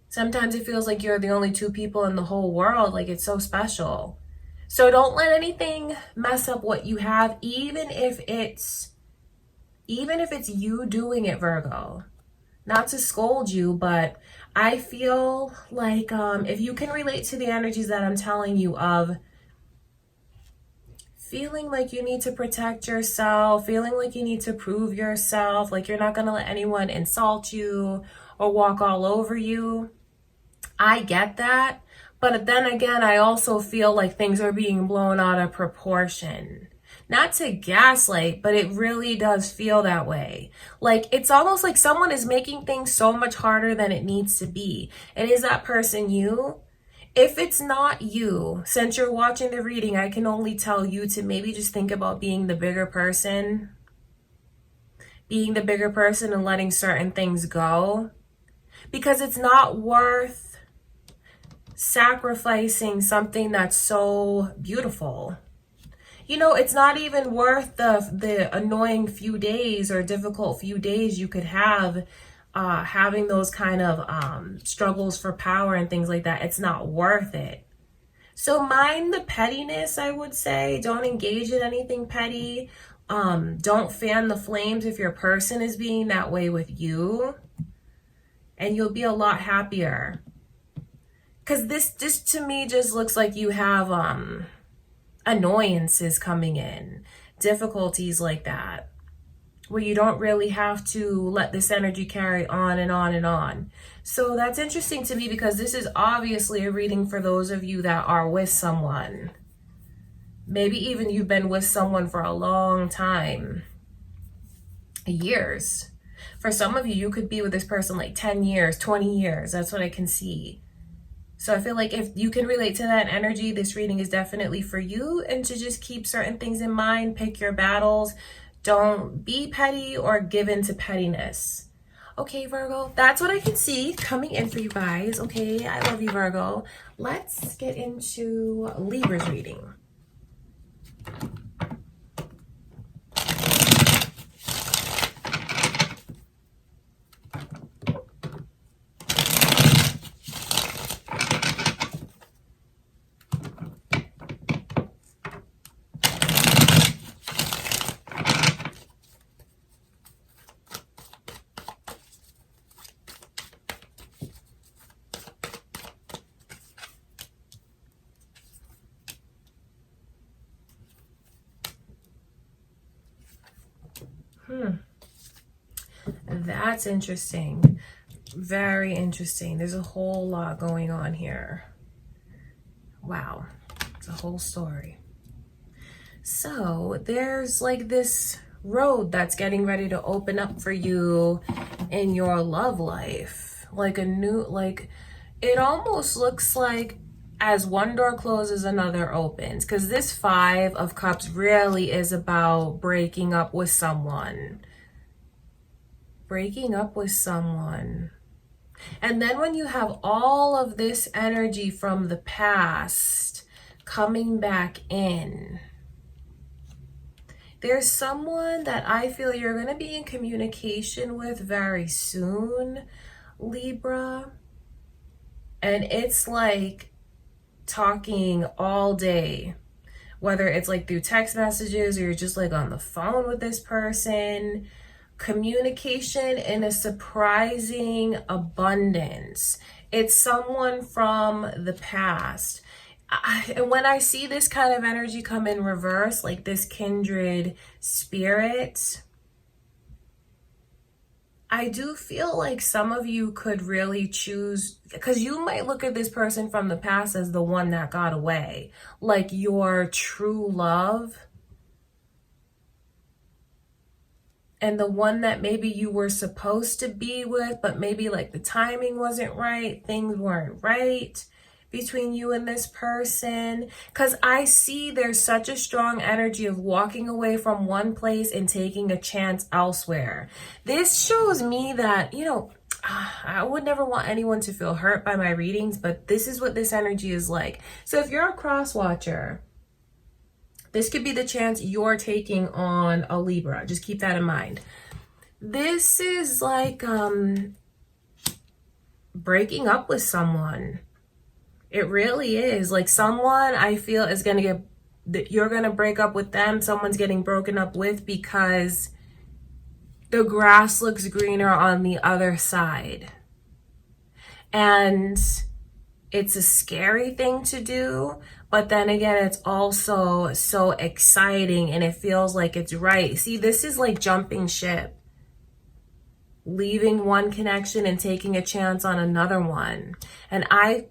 Sometimes it feels like you're the only two people in the whole world. Like, it's so special. So don't let anything mess up what you have, even if it's you doing it, Virgo. Not to scold you, but I feel like if you can relate to the energies that I'm telling you of feeling like you need to protect yourself, feeling like you need to prove yourself, like you're not going to let anyone insult you or walk all over you. I get that. But then again, I also feel like things are being blown out of proportion. Not to gaslight, but it really does feel that way. Like, it's almost like someone is making things so much harder than it needs to be. And is that person you? If it's not you, since you're watching the reading, I can only tell you to maybe just think about being the bigger person. Being the bigger person and letting certain things go. Because it's not worth sacrificing something that's so beautiful. You know, it's not even worth the annoying few days or difficult few days you could have having those kind of struggles for power and things like that. It's not worth it. So mind the pettiness, I would say. Don't engage in anything petty. Don't fan the flames if your person is being that way with you. And you'll be a lot happier. Because this to me just looks like you have annoyances coming in. Difficulties like that. Where you don't really have to let this energy carry on and on and on. So that's interesting to me because this is obviously a reading for those of you that are with someone. Maybe even you've been with someone for a long time. Years. For some of you, you could be with this person like 10 years, 20 years. That's what I can see. So I feel like if you can relate to that energy, this reading is definitely for you. And to just keep certain things in mind, pick your battles. Don't be petty or give in to pettiness. Okay, Virgo, that's what I can see coming in for you guys. Okay, I love you, Virgo. Let's get into Libra's reading. That's interesting. Very interesting. There's a whole lot going on here. Wow. It's a whole story. So there's like this road that's getting ready to open up for you in your love life. Like a new, like it almost looks like as one door closes, another opens. Because this Five of Cups really is about breaking up with someone. Breaking up with someone. And then when you have all of this energy from the past coming back in, there's someone that I feel you're going to be in communication with very soon, Libra. And it's like talking all day, whether it's like through text messages or you're just like on the phone with this person. Communication in a surprising abundance. It's someone from the past. And when I see this kind of energy come in reverse, like this kindred spirit, I do feel like some of you could really choose, because you might look at this person from the past as the one that got away, like your true love. And the one that maybe you were supposed to be with, but maybe like the timing wasn't right, things weren't right between you and this person. Because I see there's such a strong energy of walking away from one place and taking a chance elsewhere. This shows me that, you know, I would never want anyone to feel hurt by my readings, but this is what this energy is like. So if you're a cross watcher, this could be the chance you're taking on a Libra. Just keep that in mind. This is like breaking up with someone. It really is. Like someone I feel is going to get, that you're going to break up with them. Someone's getting broken up with because the grass looks greener on the other side. And it's a scary thing to do. But then again, it's also so exciting and it feels like it's right. See, this is like jumping ship. Leaving one connection and taking a chance on another one. And I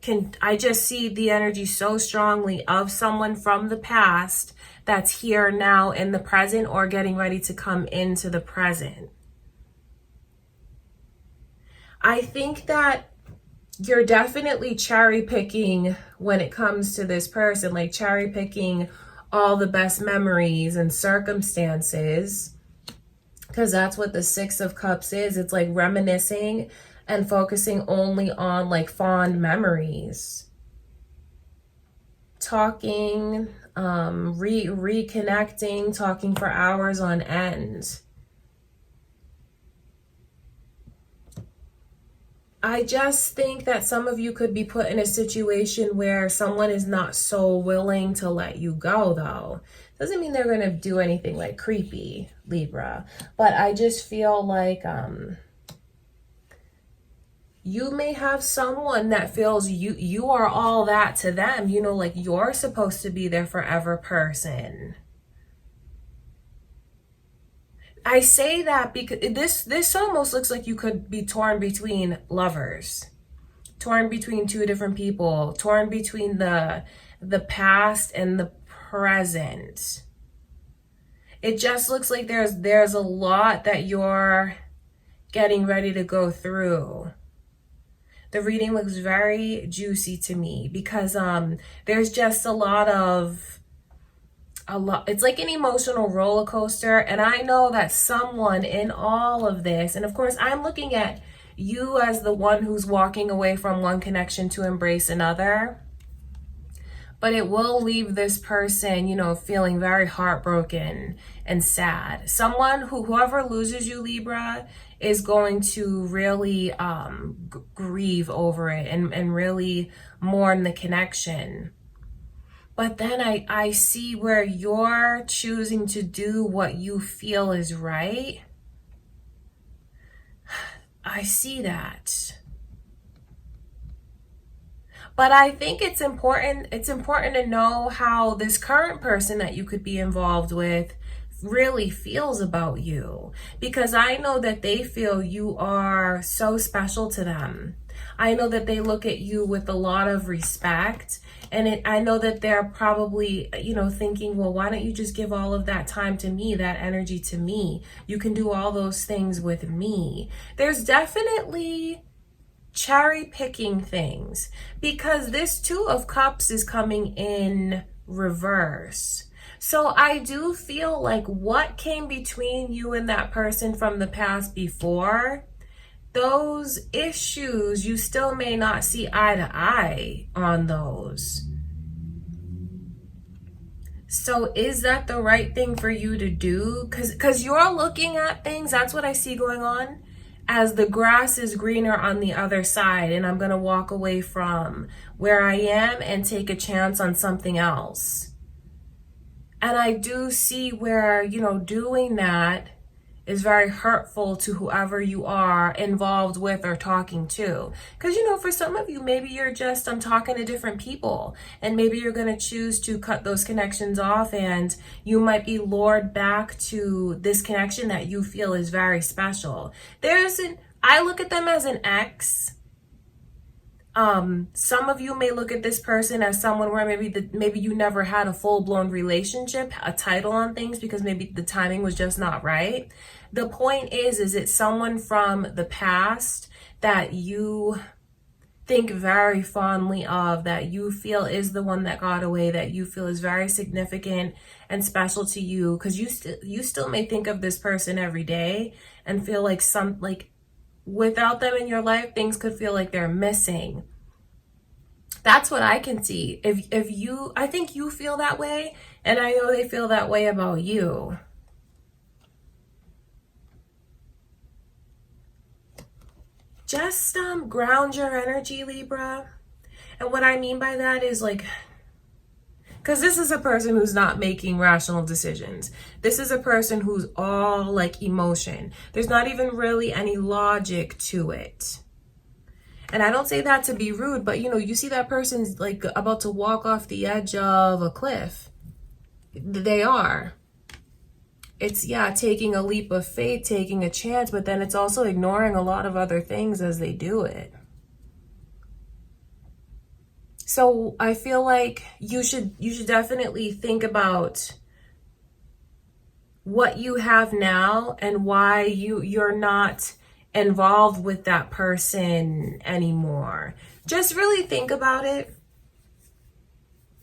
just see the energy so strongly of someone from the past that's here now in the present or getting ready to come into the present. I think that you're definitely cherry picking when it comes to this person, like cherry picking all the best memories and circumstances, because that's what the Six of Cups is. It's like reminiscing and focusing only on like fond memories. talking, reconnecting, talking for hours on end. I just think that some of you could be put in a situation where someone is not so willing to let you go, though. Doesn't mean they're going to do anything like creepy, Libra. But I just feel like you may have someone that feels you are all that to them. You know, like you're supposed to be their forever person. I say that because this almost looks like you could be torn between lovers, torn between two different people, torn between the past and the present. It just looks like there's a lot that you're getting ready to go through. The reading looks very juicy to me because there's just a lot, it's like an emotional roller coaster. And I know that someone in all of this, and of course I'm looking at you as the one who's walking away from one connection to embrace another, but it will leave this person, you know, feeling very heartbroken and sad. Someone whoever loses you, Libra, is going to really grieve over it and really mourn the connection. But then I see where you're choosing to do what you feel is right. I see that. But I think it's important to know how this current person that you could be involved with really feels about you, because I know that they feel you are so special to them. I know that they look at you with a lot of respect, and I know that they're probably, you know, thinking, well, why don't you just give all of that time to me, that energy to me? You can do all those things with me. There's definitely cherry picking things, because this Two of Cups is coming in reverse. So I do feel like what came between you and that person from the past before, those issues, you still may not see eye to eye on those. So is that the right thing for you to do? Because you're looking at things, that's what I see going on, as the grass is greener on the other side, and I'm going to walk away from where I am and take a chance on something else. And I do see where, you know, doing that is very hurtful to whoever you are involved with or talking to. Because, you know, for some of you, maybe you're just talking to different people, and maybe you're going to choose to cut those connections off, and you might be lured back to this connection that you feel is very special. I look at them as an ex. Some of you may look at this person as someone where maybe you never had a full-blown relationship, a title on things, because maybe the timing was just not right. The point is it's someone from the past that you think very fondly of, that you feel is the one that got away, that you feel is very significant and special to you, because you still may think of this person every day and feel like without them in your life, things could feel like they're missing. That's what I can see. I think you feel that way, and I know they feel that way about you. Just ground your energy, Libra. And what I mean by that is because this is a person who's not making rational decisions. This is a person who's all like emotion. There's not even really any logic to it. And I don't say that to be rude, but you know, you see that person's like about to walk off the edge of a cliff. They are. It's, taking a leap of faith, taking a chance, but then it's also ignoring a lot of other things as they do it. So I feel like you should definitely think about what you have now and why you're not involved with that person anymore. Just really think about it,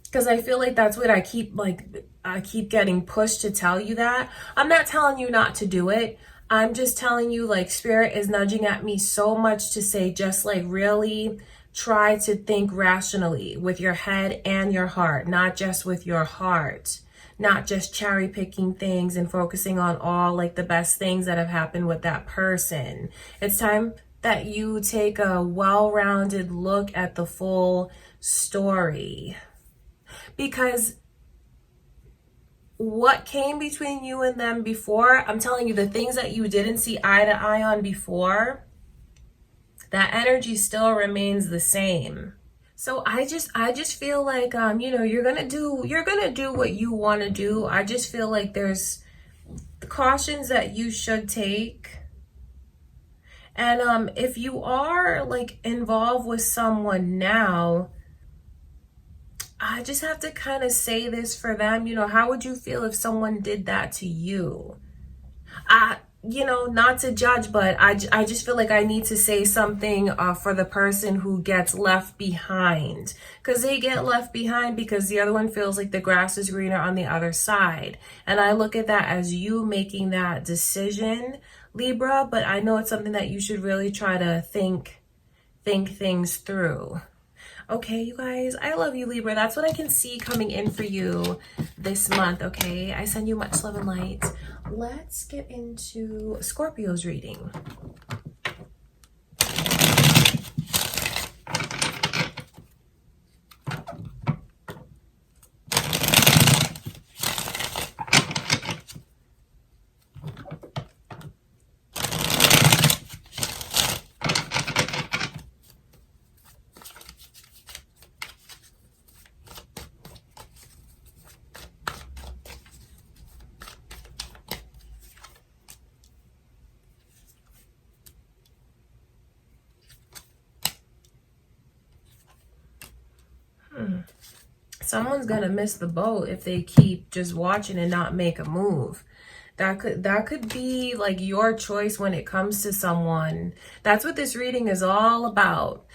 because I feel like that's what I keep getting pushed to tell you that. I'm not telling you not to do it. I'm just telling you, like, Spirit is nudging at me so much to say, just like really try to think rationally with your head and your heart, not just with your heart, not just cherry picking things and focusing on all like the best things that have happened with that person. It's time that you take a well-rounded look at the full story, because what came between you and them before, I'm telling you, the things that you didn't see eye to eye on before, that energy still remains the same. So I just feel like you know, you're gonna do what you want to do. I just feel like there's cautions that you should take. And if you are like involved with someone now, I just have to kind of say this for them. You know, how would you feel if someone did that to you? You know, not to judge, but I just feel like I need to say something for the person who gets left behind, because they get left behind because the other one feels like the grass is greener on the other side. And I look at that as you making that decision, Libra, but I know it's something that you should really try to think things through. Okay, you guys, I love you, Libra. That's what I can see coming in for you this month, okay? I send you much love and light. Let's get into Scorpio's reading. Someone's gonna miss the boat if they keep just watching and not make a move. That could be like your choice when it comes to someone. That's what this reading is all about.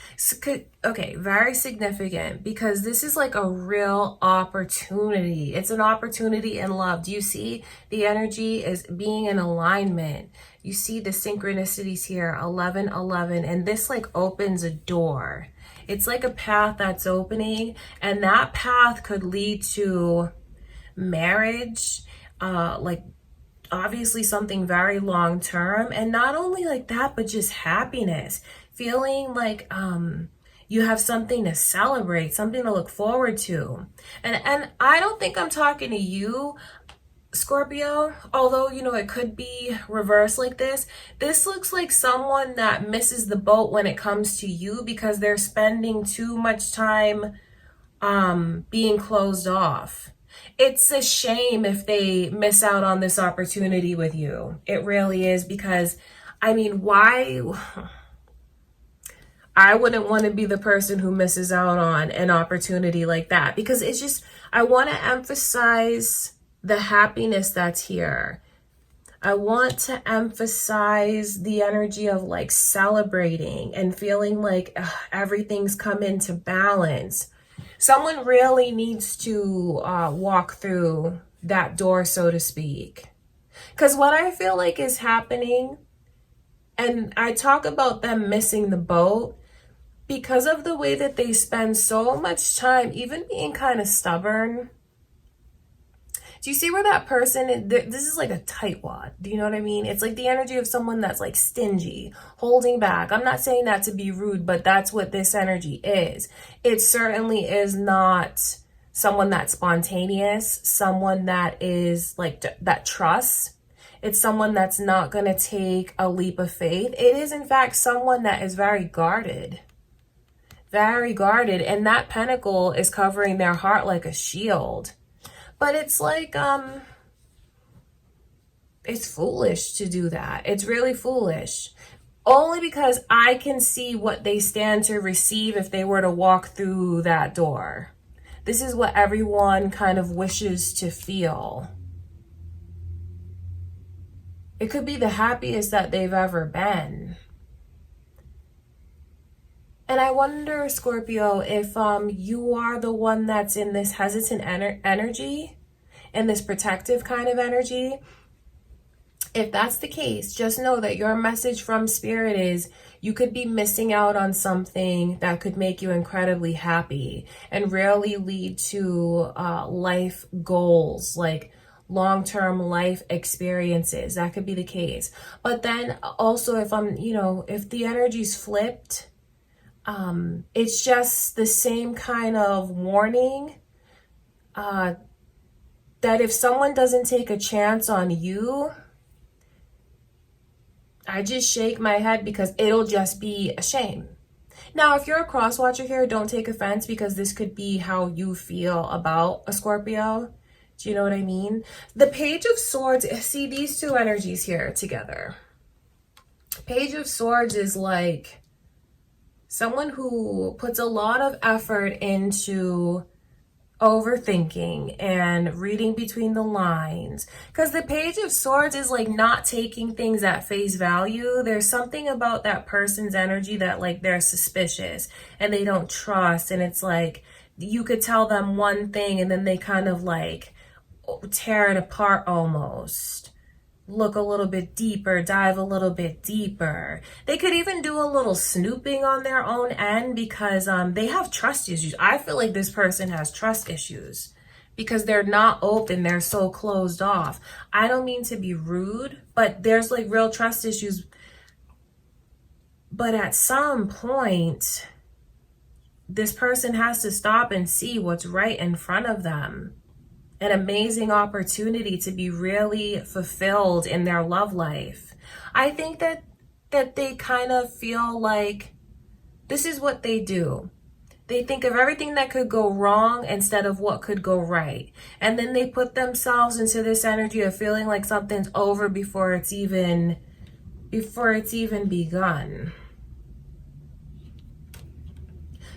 Okay, very significant, because this is like a real opportunity. It's an opportunity in love. Do you see the energy is being in alignment? You see the synchronicities here, 11-11, and this like opens a door. It's like a path that's opening, and that path could lead to marriage, like obviously something very long term. And not only like that, but just happiness, feeling like you have something to celebrate, something to look forward to. And I don't think I'm talking to you, Scorpio, although, you know, it could be reversed like this. This looks like someone that misses the boat when it comes to you because they're spending too much time being closed off. It's a shame if they miss out on this opportunity with you. It really is, because I mean, why? I wouldn't want to be the person who misses out on an opportunity like that, because it's just, I want to emphasize the happiness that's here. I want to emphasize the energy of like celebrating and feeling like everything's come into balance. Someone really needs to walk through that door, so to speak. Because what I feel like is happening, and I talk about them missing the boat, because of the way that they spend so much time, even being kind of stubborn. Do you see where that person, this is like a tightwad, do you know what I mean? It's like the energy of someone that's like stingy, holding back. I'm not saying that to be rude, but that's what this energy is. It certainly is not someone that's spontaneous, someone that is like, that trusts. It's someone that's not going to take a leap of faith. It is in fact someone that is very guarded. Very guarded. And that pentacle is covering their heart like a shield. But it's like, it's foolish to do that. It's really foolish. Only because I can see what they stand to receive if they were to walk through that door. This is what everyone kind of wishes to feel. It could be the happiest that they've ever been. And I wonder, Scorpio, if you are the one that's in this hesitant energy and this protective kind of energy, If that's the case, just know that your message from Spirit is you could be missing out on something that could make you incredibly happy and really lead to life goals, like long-term life experiences. That could be the case. But then also if if the energy's flipped, it's just the same kind of warning that if someone doesn't take a chance on you, I just shake my head because it'll just be a shame. Now, if you're a cross watcher here, don't take offense because this could be how you feel about a Scorpio. Do you know what I mean? The Page of Swords, see these two energies here together. Page of Swords is like someone who puts a lot of effort into overthinking and reading between the lines, because the Page of Swords is like not taking things at face value. There's something about that person's energy that like they're suspicious and they don't trust, and it's like you could tell them one thing and then they kind of like tear it apart, almost look a little bit deeper, dive a little bit deeper. They could even do a little snooping on their own end because they have trust issues. I feel like this person has trust issues because they're not open. They're so closed off. I don't mean to be rude, but there's like real trust issues. But at some point, this person has to stop and see what's right in front of them. An amazing opportunity to be really fulfilled in their love life. I think that they kind of feel like this is what they do. They think of everything that could go wrong instead of what could go right. And then they put themselves into this energy of feeling like something's over before it's even begun.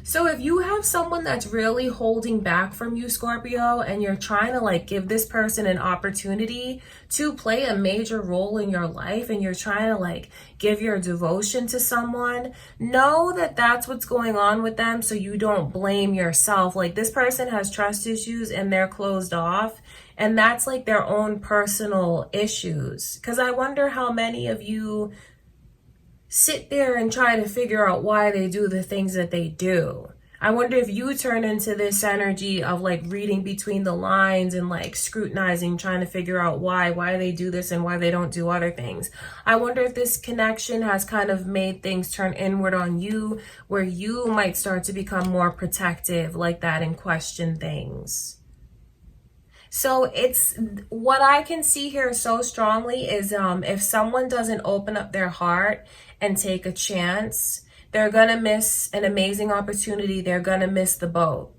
So if you have someone that's really holding back from you, Scorpio, and you're trying to like give this person an opportunity to play a major role in your life, and you're trying to like give your devotion to someone, know that that's what's going on with them, so you don't blame yourself. Like this person has trust issues and they're closed off, and that's like their own personal issues. Because I wonder how many of you sit there and try to figure out why they do the things that they do. I wonder if you turn into this energy of like reading between the lines and like scrutinizing, trying to figure out why they do this and why they don't do other things. I wonder if this connection has kind of made things turn inward on you, where you might start to become more protective like that and question things. So it's what I can see here so strongly is if someone doesn't open up their heart and take a chance, they're going to miss an amazing opportunity. They're going to miss the boat.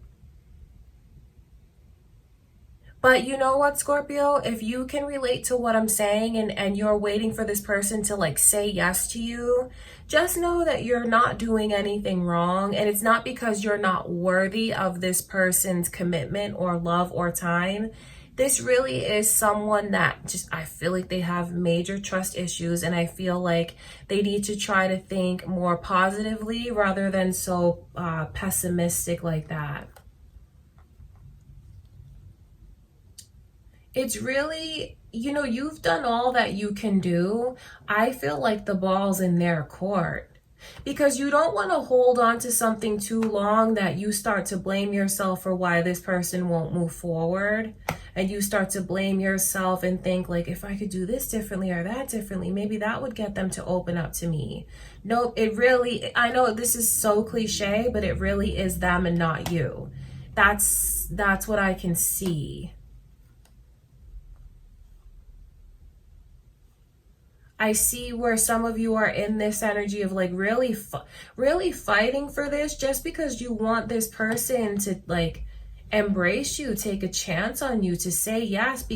But you know what, Scorpio? If you can relate to what I'm saying and you're waiting for this person to like say yes to you, just know that you're not doing anything wrong. And it's not because you're not worthy of this person's commitment or love or time. This really is someone that just, I feel like they have major trust issues, and I feel like they need to try to think more positively rather than so pessimistic like that. It's really, you've done all that you can do. I feel like the ball's in their court. Because you don't want to hold on to something too long that you start to blame yourself for why this person won't move forward. And you start to blame yourself and think like, if I could do this differently or that differently, maybe that would get them to open up to me. Nope, it really, I know this is so cliche, but it really is them and not you. That's what I can see. I see where some of you are in this energy of like really fighting for this just because you want this person to like embrace you, take a chance on you, to say yes.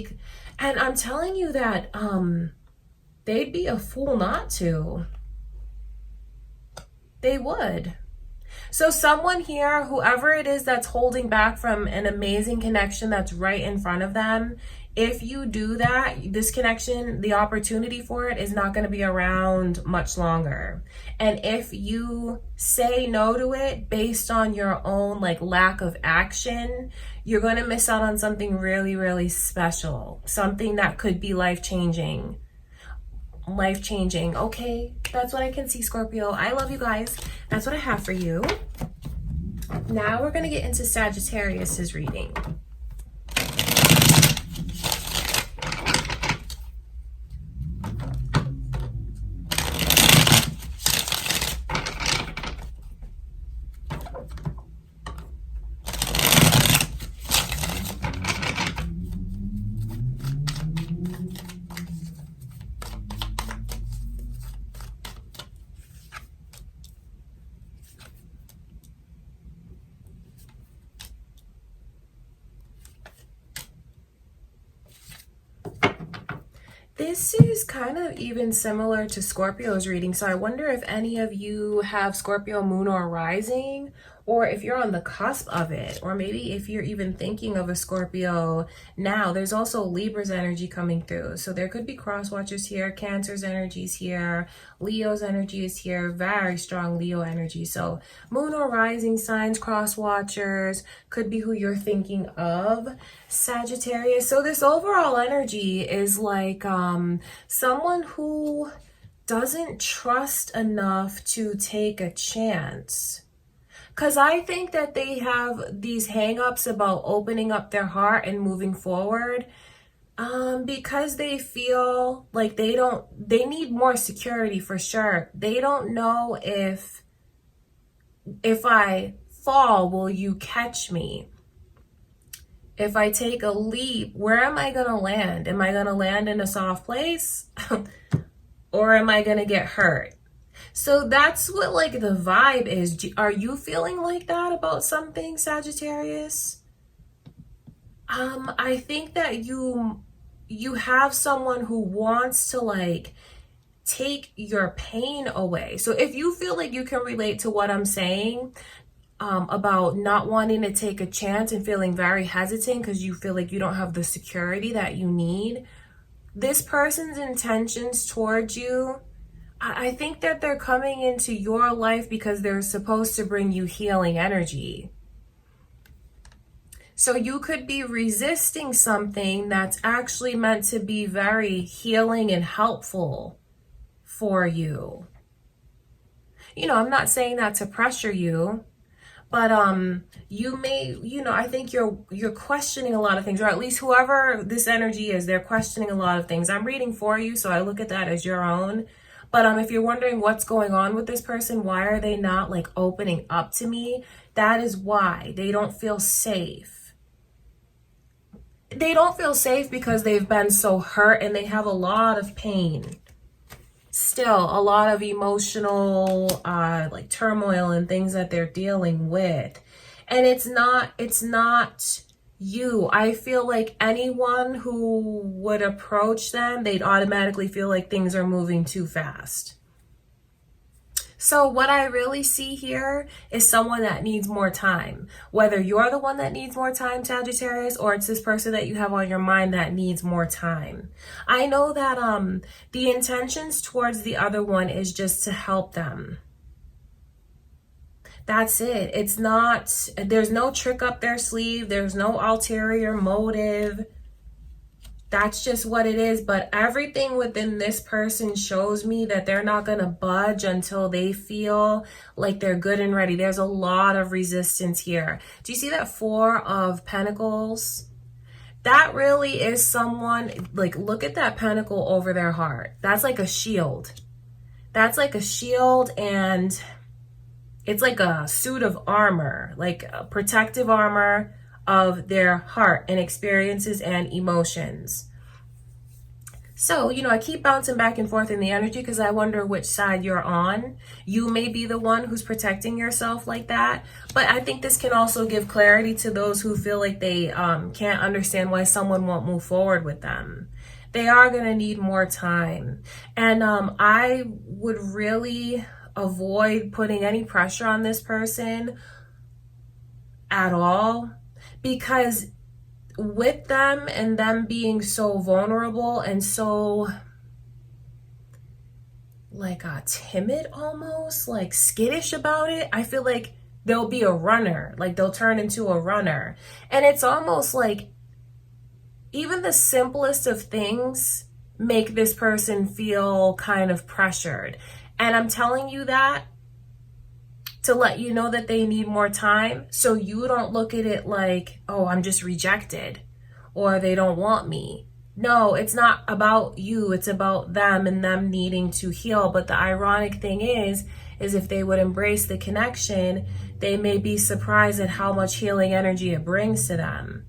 And I'm telling you that they'd be a fool not to. They would. So someone here, whoever it is that's holding back from an amazing connection that's right in front of them, if you do that, this connection, the opportunity for it is not going to be around much longer. And if you say no to it based on your own like lack of action, you're going to miss out on something really, really special, something that could be life-changing. life-changing. Okay, that's what I can see, Scorpio. I love you guys. That's what I have for you. Now we're going to get into Sagittarius's reading. This is kind of even similar to Scorpio's reading. So I wonder if any of you have Scorpio moon or rising, or if you're on the cusp of it, or maybe if you're even thinking of a Scorpio now. There's also Libra's energy coming through. So there could be cross watchers here, Cancer's energy is here, Leo's energy is here, very strong Leo energy. So moon or rising signs, cross watchers, could be who you're thinking of, Sagittarius. So this overall energy is like someone who doesn't trust enough to take a chance. Because I think that they have these hang-ups about opening up their heart and moving forward, because they feel like they need more security for sure. They don't know if I fall, will you catch me? If I take a leap, where am I going to land? Am I going to land in a soft place? Or am I going to get hurt? So that's what like the vibe is. Are you feeling like that about something, Sagittarius? I think that you have someone who wants to like take your pain away. So if you feel like you can relate to what I'm saying, about not wanting to take a chance and feeling very hesitant because you feel like you don't have the security that you need, this person's intentions towards you, I think that they're coming into your life because they're supposed to bring you healing energy. So you could be resisting something that's actually meant to be very healing and helpful for you. You know, I'm not saying that to pressure you, but you may, I think you're questioning a lot of things, or at least whoever this energy is, they're questioning a lot of things. I'm reading for you, so I look at that as your own. But if you're wondering what's going on with this person, why are they not like opening up to me? That is why they don't feel safe. They don't feel safe because they've been so hurt and they have a lot of pain. Still a lot of emotional like turmoil and things that they're dealing with. And it's not you. I feel like anyone who would approach them, they'd automatically feel like things are moving too fast. So what I really see here is someone that needs more time. Whether you're the one that needs more time, Sagittarius, or it's this person that you have on your mind that needs more time. I know that the intentions towards the other one is just to help them. That's it. It's not, there's no trick up their sleeve. There's no ulterior motive. That's just what it is. But everything within this person shows me that they're not going to budge until they feel like they're good and ready. There's a lot of resistance here. Do you see that Four of Pentacles? That really is someone, like, look at that pentacle over their heart. That's like a shield. That's like a shield, and it's like a suit of armor, like a protective armor of their heart and experiences and emotions. So, I keep bouncing back and forth in the energy because I wonder which side you're on. You may be the one who's protecting yourself like that, but I think this can also give clarity to those who feel like they can't understand why someone won't move forward with them. They are going to need more time. And I would really avoid putting any pressure on this person at all, because with them and them being so vulnerable and so like timid, almost like skittish about it, I feel like they'll be a runner, like they'll turn into a runner. And it's almost like even the simplest of things make this person feel kind of pressured. And I'm telling you that to let you know that they need more time, so you don't look at it like, oh, I'm just rejected or they don't want me. No, it's not about you. It's about them and them needing to heal. But the ironic thing is if they would embrace the connection, they may be surprised at how much healing energy it brings to them.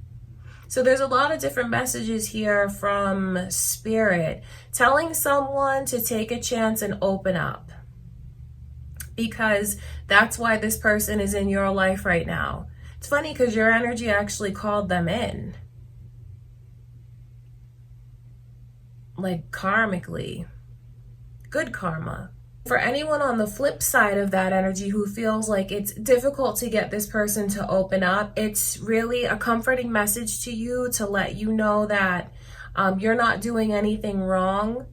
So there's a lot of different messages here from Spirit telling someone to take a chance and open up, because that's why this person is in your life right now. It's funny because your energy actually called them in, like karmically, good karma. For anyone on the flip side of that energy who feels like it's difficult to get this person to open up, it's really a comforting message to you to let you know that you're not doing anything wrong.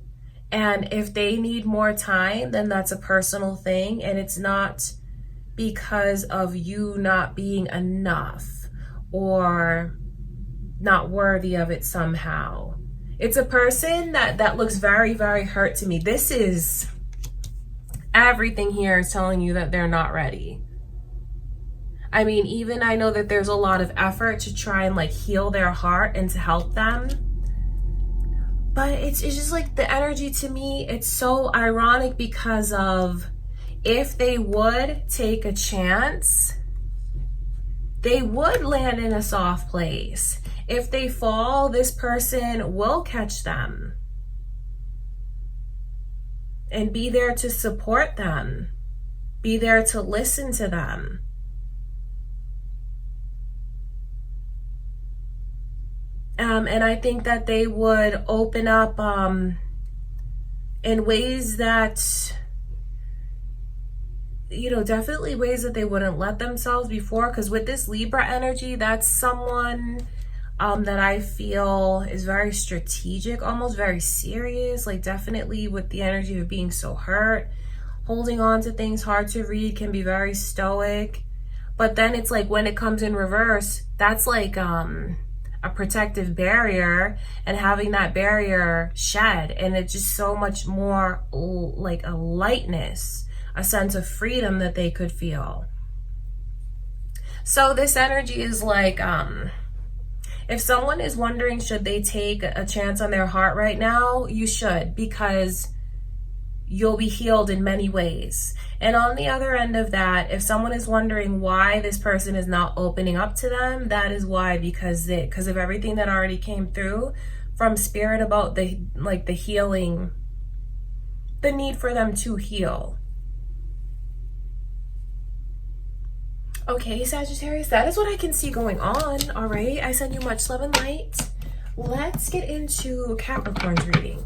And if they need more time, then that's a personal thing. And it's not because of you not being enough or not worthy of it somehow. It's a person that looks very, very hurt to me. This is everything here is telling you that they're not ready. I mean, even I know that there's a lot of effort to try and like heal their heart and to help them. But it's just like the energy to me, it's so ironic because of if they would take a chance, they would land in a soft place. If they fall, this person will catch them and be there to support them, be there to listen to them. And I think that they would open up in ways that, you know, definitely ways that they wouldn't let themselves before. Because with this Libra energy, that's someone that I feel is very strategic, almost very serious, like definitely with the energy of being so hurt, holding on to things hard to read, can be very stoic. But then it's like when it comes in reverse, that's like a protective barrier, and having that barrier shed, and it's just so much more like a lightness, a sense of freedom that they could feel. So this energy is like, if someone is wondering, should they take a chance on their heart right now, you should, because you'll be healed in many ways. And on the other end of that, if someone is wondering why this person is not opening up to them, that is why, because of everything that already came through from Spirit about the healing, the need for them to heal. Okay, Sagittarius, that is what I can see going on. All right, I send you much love and light. Let's get into Capricorn's reading.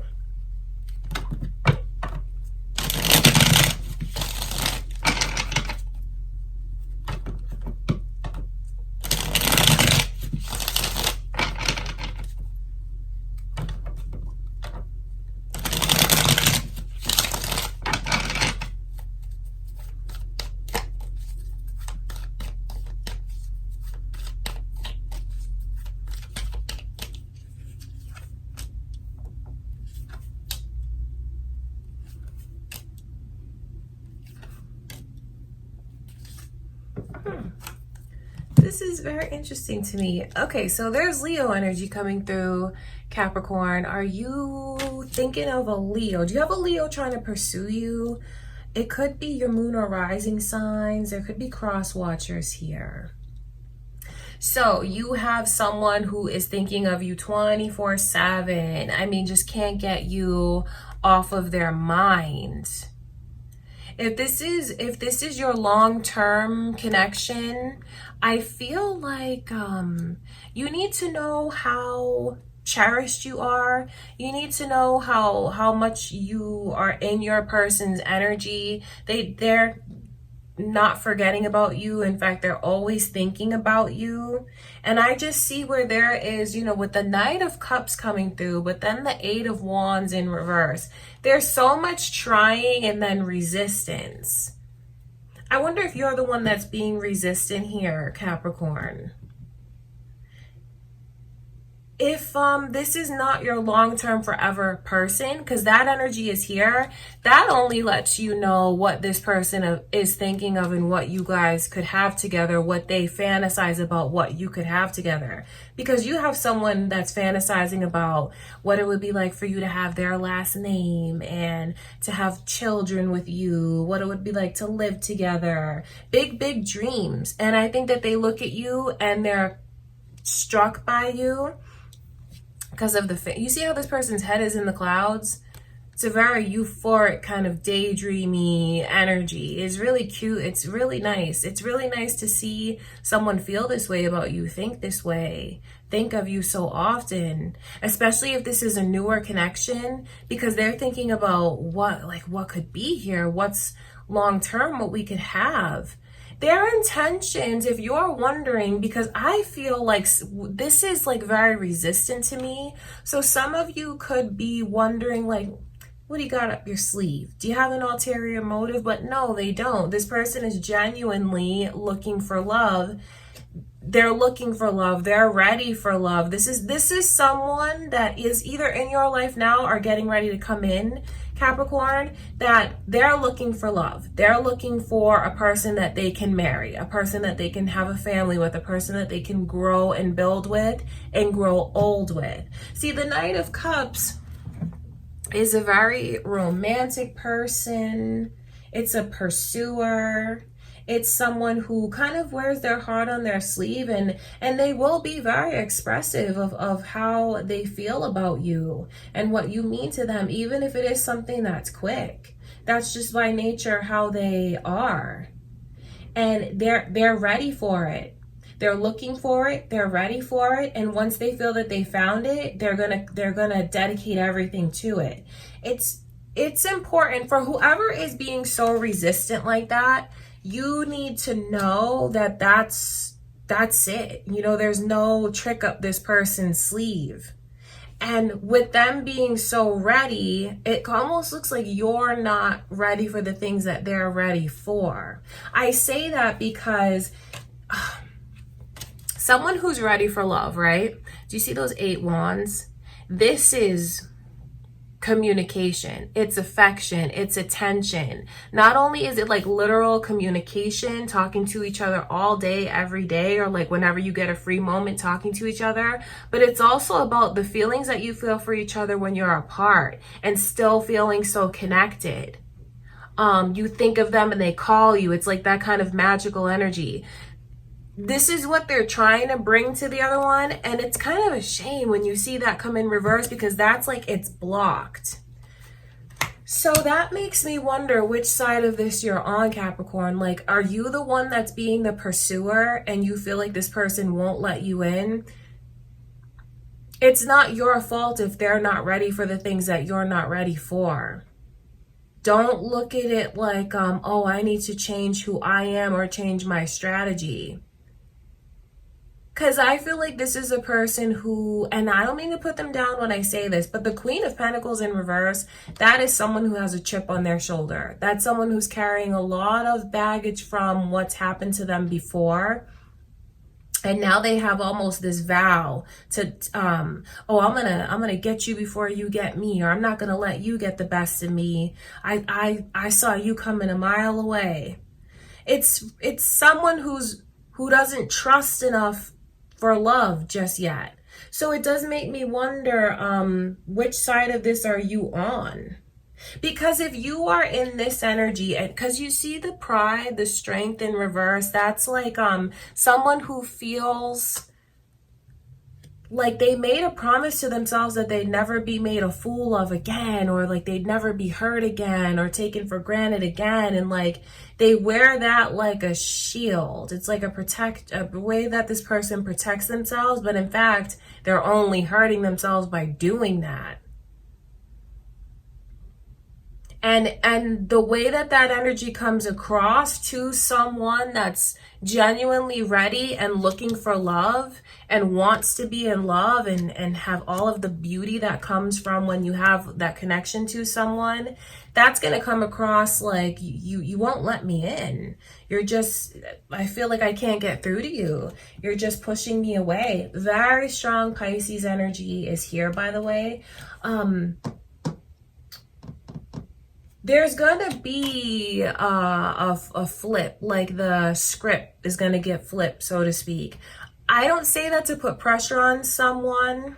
This is very interesting to me. Okay, so there's Leo energy coming through Capricorn. Are you thinking of a Leo? Do you have a Leo trying to pursue you? It could be your moon or rising signs. There could be cross watchers here. So you have someone who is thinking of you 24/7. I mean, just can't get you off of their mind. If this is your long-term connection, I feel like you need to know how cherished you are. You need to know how much you are in your person's energy. They're not forgetting about you. In fact, they're always thinking about you. And I just see where there is, you know, with the Knight of Cups coming through, but then the Eight of Wands in reverse, there's so much trying and then resistance. I wonder if you're the one that's being resistant here, Capricorn. if this is not your long-term forever person, because that energy is here, that only lets you know what this person is thinking of and what you guys could have together, what they fantasize about what you could have together. Because you have someone that's fantasizing about what it would be like for you to have their last name and to have children with you, what it would be like to live together, big dreams. And I think that they look at you and they're struck by you because of you see how this person's head is in the clouds? It's a very euphoric kind of daydreamy energy. It's really cute. It's really nice. It's really nice to see someone feel this way about you, think this way, think of you so often, especially if this is a newer connection, because they're thinking about what could be here, what's long term, what we could have. Their intentions, if you're wondering, because I feel like this is like very resistant to me. So some of you could be wondering, like, what do you got up your sleeve? Do you have an ulterior motive? But no, they don't. This person is genuinely looking for love. They're looking for love. They're ready for love. This is someone that is either in your life now or getting ready to come in, Capricorn, that they're looking for love. They're looking for a person that they can marry, a person that they can have a family with, a person that they can grow and build with and grow old with. See, the Knight of Cups is a very romantic person. It's a pursuer. It's someone who kind of wears their heart on their sleeve, and they will be very expressive of how they feel about you and what you mean to them, even if it is something that's quick. That's just by nature how they are. And they're ready for it. They're looking for it, they're ready for it, and once they feel that they found it, they're gonna dedicate everything to it. It's important for whoever is being so resistant like that. You need to know that that's it. You know, there's no trick up this person's sleeve. And with them being so ready, it almost looks like you're not ready for the things that they're ready for. I say that because someone who's ready for love, right? Do you see those 8 wands? This is communication, it's affection, it's attention. Not only is it like literal communication, talking to each other all day, every day, or like whenever you get a free moment talking to each other, but it's also about the feelings that you feel for each other when you're apart and still feeling so connected. You think of them and they call you. It's like that kind of magical energy. This is what they're trying to bring to the other one, and it's kind of a shame when you see that come in reverse, because that's like it's blocked. So that makes me wonder which side of this you're on, Capricorn. Like, are you the one that's being the pursuer and you feel like this person won't let you in? It's not your fault if they're not ready for the things that you're not ready for. Don't look at it like, oh, I need to change who I am or change my strategy. Because I feel like this is a person who, and I don't mean to put them down when I say this, but the Queen of Pentacles in reverse, that is someone who has a chip on their shoulder. That's someone who's carrying a lot of baggage from what's happened to them before. And now they have almost this vow to, oh, I'm gonna get you before you get me, or I'm not gonna let you get the best of me. I saw you coming a mile away. It's someone who doesn't trust enough for love just yet. So it does make me wonder, which side of this are you on? Because if you are in this energy, and because you see the pride, the strength in reverse, that's like someone who feels like they made a promise to themselves that they'd never be made a fool of again, or like they'd never be hurt again or taken for granted again. And like they wear that like a shield. It's like a way that this person protects themselves, but in fact, they're only hurting themselves by doing that. And the way that energy comes across to someone that's genuinely ready and looking for love and wants to be in love and have all of the beauty that comes from when you have that connection to someone, that's going to come across like you won't let me in. You're just, I feel like I can't get through to you. You're just pushing me away. Very strong Pisces energy is here, by the way. There's gonna be a flip, like the script is gonna get flipped, so to speak. I don't say that to put pressure on someone,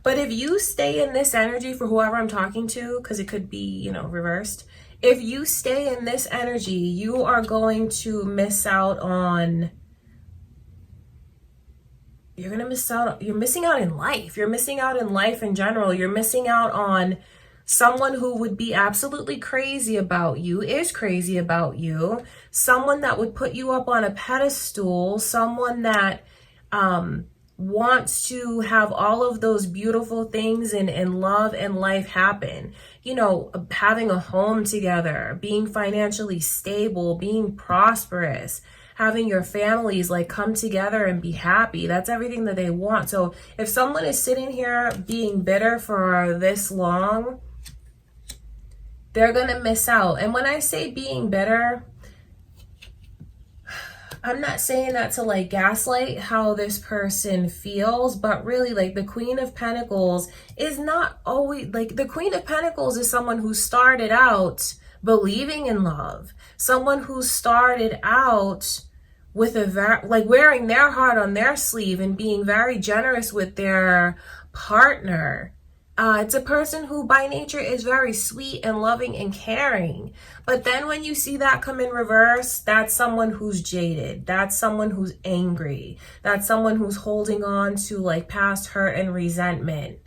but if you stay in this energy for whoever I'm talking to, because it could be, you know, reversed. If you stay in this energy, you are going to miss out on, you're missing out in life. You're missing out in life in general. You're missing out on someone who would be absolutely crazy about you, is crazy about you, someone that would put you up on a pedestal, someone that wants to have all of those beautiful things in love and life happen. You know, having a home together, being financially stable, being prosperous, having your families like come together and be happy. That's everything that they want. So if someone is sitting here being bitter for this long, they're going to miss out. And when I say being bitter, I'm not saying that to like gaslight how this person feels, but really like the Queen of Pentacles is not always like, the Queen of Pentacles is someone who started out believing in love, someone who started out with like wearing their heart on their sleeve and being very generous with their partner. It's a person who by nature is very sweet and loving and caring. But then when you see that come in reverse, that's someone who's jaded. That's someone who's angry. That's someone who's holding on to like past hurt and resentment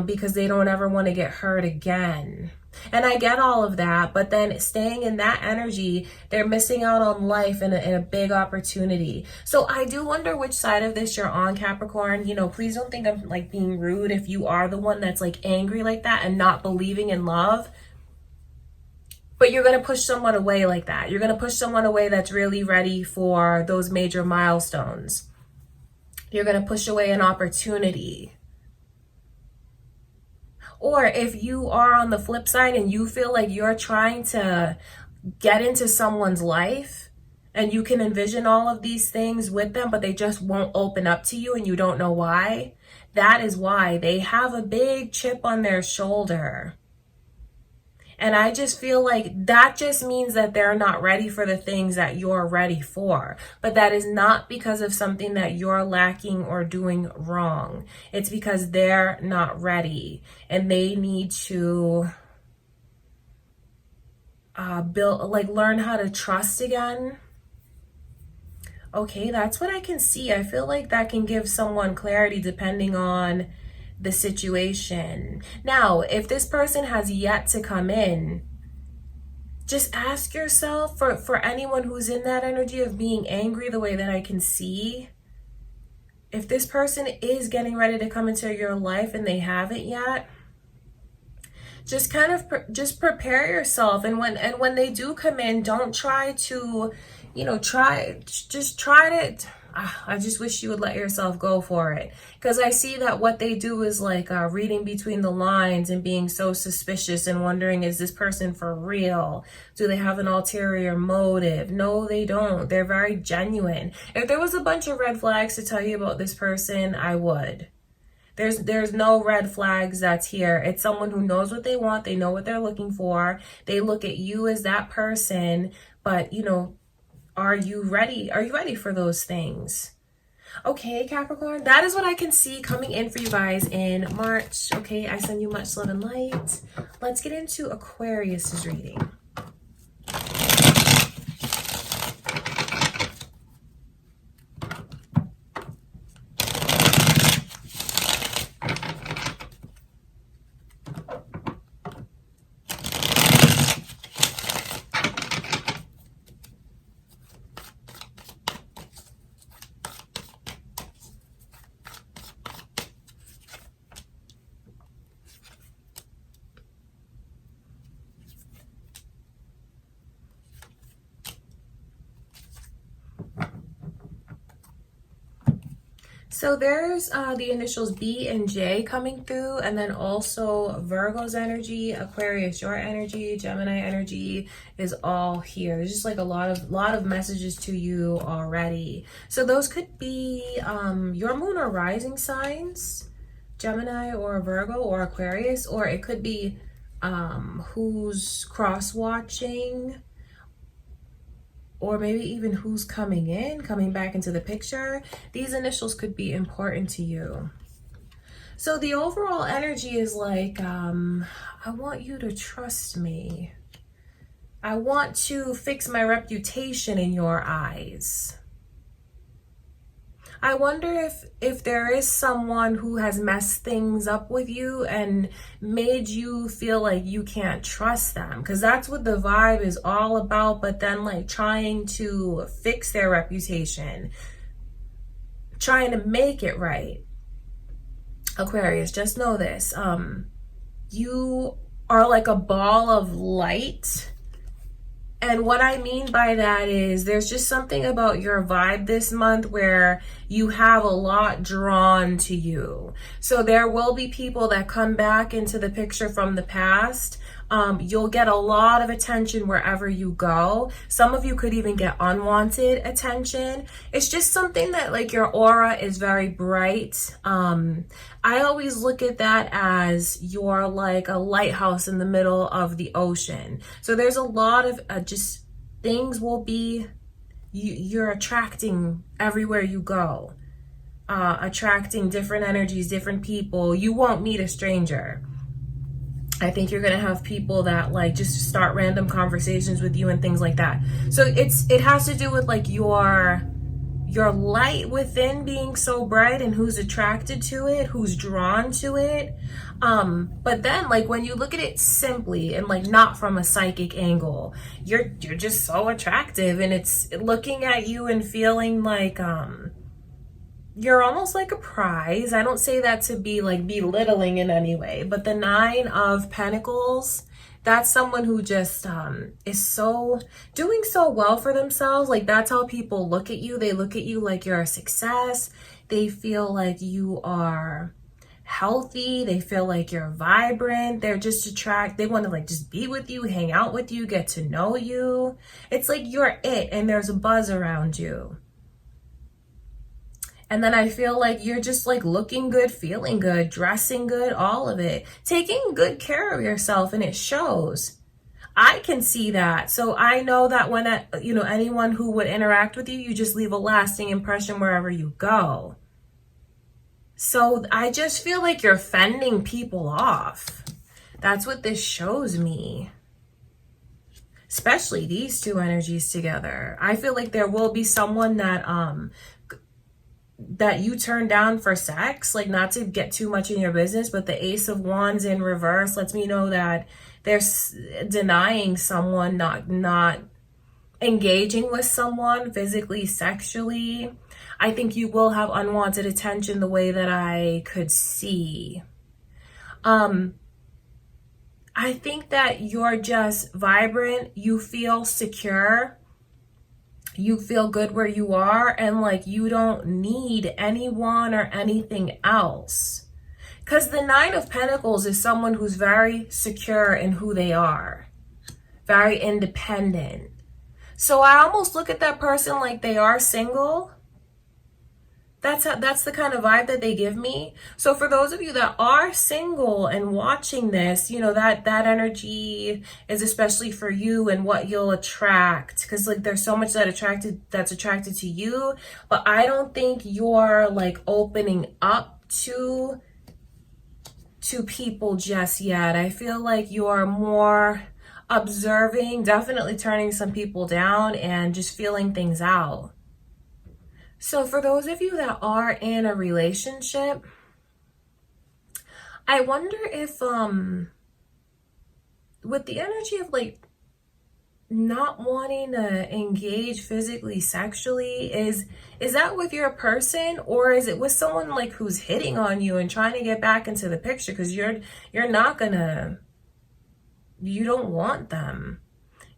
because they don't ever want to get hurt again. And I get all of that, but then staying in that energy, they're missing out on life and a big opportunity. So I do wonder which side of this you're on, Capricorn. You know, please don't think I'm like being rude if you are the one that's like angry like that and not believing in love. But you're going to push someone away like that. You're going to push someone away that's really ready for those major milestones. You're going to push away an opportunity. Or if you are on the flip side and you feel like you're trying to get into someone's life and you can envision all of these things with them, but they just won't open up to you and you don't know why, that is why. They have a big chip on their shoulder. And I just feel like that just means that they're not ready for the things that you're ready for. But that is not because of something that you're lacking or doing wrong. It's because they're not ready and they need to learn how to trust again. Okay, that's what I can see. I feel like that can give someone clarity depending on the situation. Now, if this person has yet to come in, just ask yourself, for anyone who's in that energy of being angry the way that I can see, if this person is getting ready to come into your life and they haven't yet, just kind of just prepare yourself. And when they do come in, don't try to, you know, try to, I just wish you would let yourself go for it. Because I see that what they do is like reading between the lines and being so suspicious and wondering, is this person for real? Do they have an ulterior motive? No, they don't. They're very genuine. If there was a bunch of red flags to tell you about this person, I would. There's no red flags that's here. It's someone who knows what they want. They know what they're looking for. They look at you as that person, but you know, are you ready? Are you ready for those things? Okay, Capricorn, that is what I can see coming in for you guys in March. Okay, I send you much love and light. Let's get into Aquarius's reading. So there's the initials B and J coming through, and then also Virgo's energy, Aquarius, your energy, Gemini energy is all here. There's just like a lot of messages to you already. So those could be your moon or rising signs, Gemini or Virgo or Aquarius, or it could be who's cross-watching, or maybe even who's coming back into the picture. These initials could be important to you. So the overall energy is like, I want you to trust me. I want to fix my reputation in your eyes. I wonder if there is someone who has messed things up with you and made you feel like you can't trust them, because that's what the vibe is all about. But then like trying to fix their reputation, trying to make it right. Aquarius, just know this. You are like a ball of light. And what I mean by that is there's just something about your vibe this month where you have a lot drawn to you. So there will be people that come back into the picture from the past. You'll get a lot of attention wherever you go. Some of you could even get unwanted attention. It's just something that like your aura is very bright. I always look at that as you're like a lighthouse in the middle of the ocean. So there's a lot of just things will be, you're attracting everywhere you go. Attracting different energies, different people. You won't meet a stranger. I think you're gonna have people that like just start random conversations with you and things like that. So it has to do with like your light within being so bright and who's attracted to it, who's drawn to it. But then like when you look at it simply and like not from a psychic angle, you're just so attractive, and it's looking at you and feeling like you're almost like a prize. I don't say that to be like belittling in any way, but the 9 of Pentacles, that's someone who just is so doing so well for themselves. Like that's how people look at you. They look at you like you're a success. They feel like you are healthy. They feel like you're vibrant. They're just they want to like just be with you, hang out with you, get to know you. It's like you're it, and there's a buzz around you. And then I feel like you're just like looking good, feeling good, dressing good, all of it, taking good care of yourself, and it shows. I can see that. So I know that when, anyone who would interact with you, you just leave a lasting impression wherever you go. So I just feel like you're fending people off. That's what this shows me. Especially these two energies together. I feel like there will be someone that you turn down for sex, like not to get too much in your business, but the Ace of Wands in reverse lets me know that they're denying someone, not engaging with someone physically, sexually. I think you will have unwanted attention the way that I could see. I think that you're just vibrant. You feel secure. You feel good where you are, and like you don't need anyone or anything else. Because the 9 of Pentacles is someone who's very secure in who they are, very independent. So I almost look at that person like they are single. That's the kind of vibe that they give me. So for those of you that are single and watching this, that energy is especially for you and what you'll attract. Because like there's so much that's attracted to you, but I don't think you're like opening up to people just yet. I feel like you're more observing, definitely turning some people down and just feeling things out. So for those of you that are in a relationship, I wonder if with the energy of like not wanting to engage physically, sexually, is that with your person, or is it with someone like who's hitting on you and trying to get back into the picture? Because you don't want them.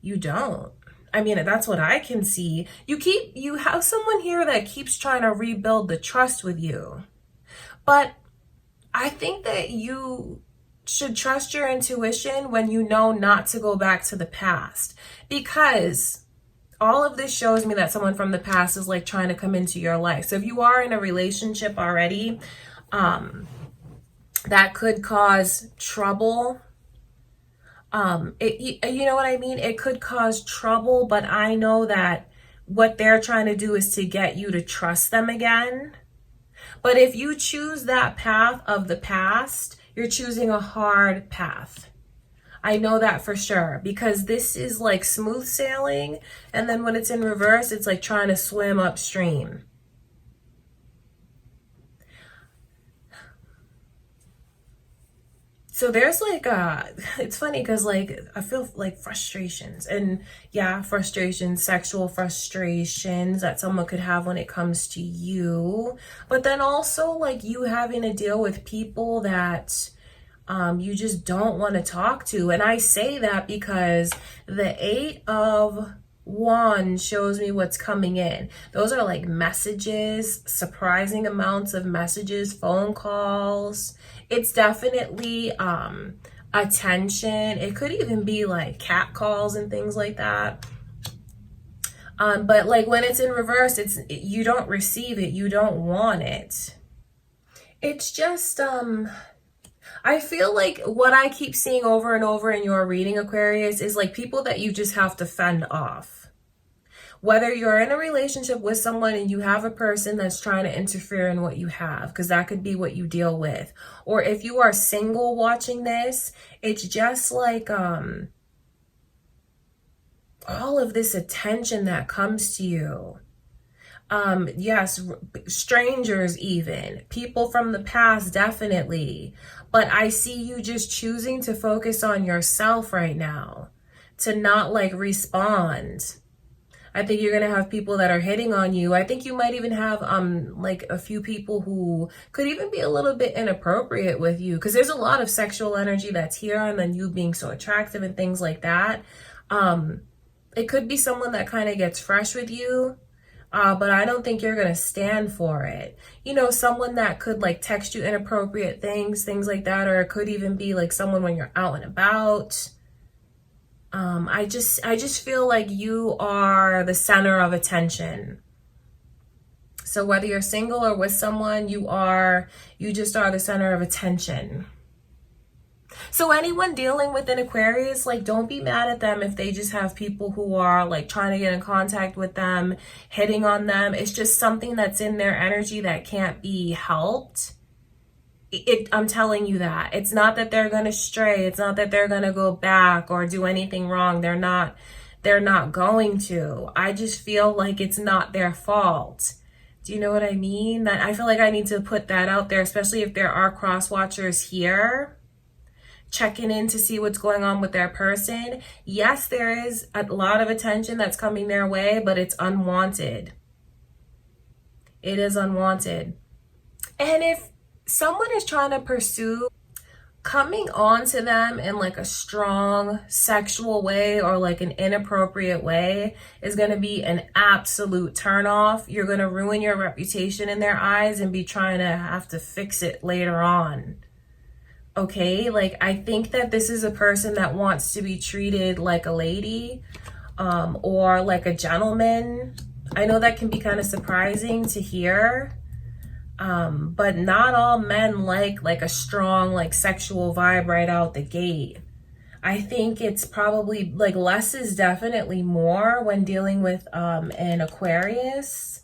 You don't. I mean, that's what I can see. You have someone here that keeps trying to rebuild the trust with you. But I think that you should trust your intuition when you know not to go back to the past, because all of this shows me that someone from the past is like trying to come into your life. So if you are in a relationship already, that could cause trouble. You know what I mean? It could cause trouble, but I know that what they're trying to do is to get you to trust them again. But if you choose that path of the past, you're choosing a hard path. I know that for sure, because this is like smooth sailing, and then when it's in reverse, it's like trying to swim upstream. So there's like it's funny because like I feel like frustrations, and yeah, frustrations, sexual frustrations that someone could have when it comes to you, but then also like you having to deal with people that you just don't want to talk to. And I say that because the 8 of Wands shows me what's coming in. Those are like messages, surprising amounts of messages, phone calls. It's definitely attention. It could even be like cat calls and things like that. But like when it's in reverse, you don't receive it. You don't want it. It's just I feel like what I keep seeing over and over in your reading, Aquarius, is like people that you just have to fend off. Whether you're in a relationship with someone and you have a person that's trying to interfere in what you have, because that could be what you deal with. Or if you are single watching this, it's just like all of this attention that comes to you. Yes, strangers, even people from the past, definitely. But I see you just choosing to focus on yourself right now, to not like respond. I think you're gonna have people that are hitting on you. I think you might even have like a few people who could even be a little bit inappropriate with you, because there's a lot of sexual energy that's here, and then you being so attractive and things like that. It could be someone that kind of gets fresh with you. But I don't think you're going to stand for it. You know, someone that could like text you inappropriate things like that. Or it could even be like someone when you're out and about. I just feel like you are the center of attention. So whether you're single or with someone, you just are the center of attention. So anyone dealing with an Aquarius, like, don't be mad at them if they just have people who are like trying to get in contact with them, hitting on them. It's just something that's in their energy that can't be helped. I'm telling you that. It's not that they're going to stray. It's not that they're going to go back or do anything wrong. They're not going to. I just feel like it's not their fault. Do you know what I mean? That I feel like I need to put that out there, especially if there are cross watchers here checking in to see what's going on with their person. Yes, there is a lot of attention that's coming their way, but it's unwanted. It is unwanted. And if someone is trying to pursue, coming on to them in like a strong sexual way or like an inappropriate way is going to be an absolute turnoff. You're going to ruin your reputation in their eyes and be trying to have to fix it later on. Okay, like I think that this is a person that wants to be treated like a lady or like a gentleman. I know that can be kind of surprising to hear, but not all men like a strong like sexual vibe right out the gate. I think it's probably like less is definitely more when dealing with an Aquarius.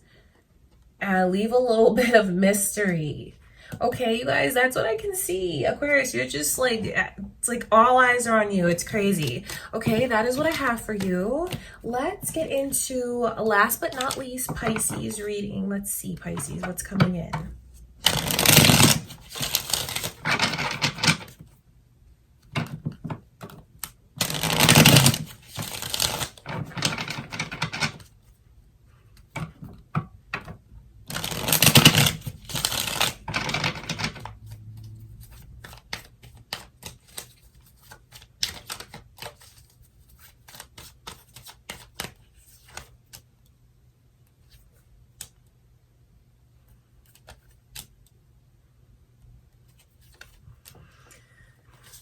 Leave a little bit of mystery. Okay, you guys, that's what I can see. Aquarius, you're just like, it's like all eyes are on you. It's crazy. Okay, that is what I have for you. Let's get into, last but not least, Pisces reading. Let's see, Pisces, what's coming in.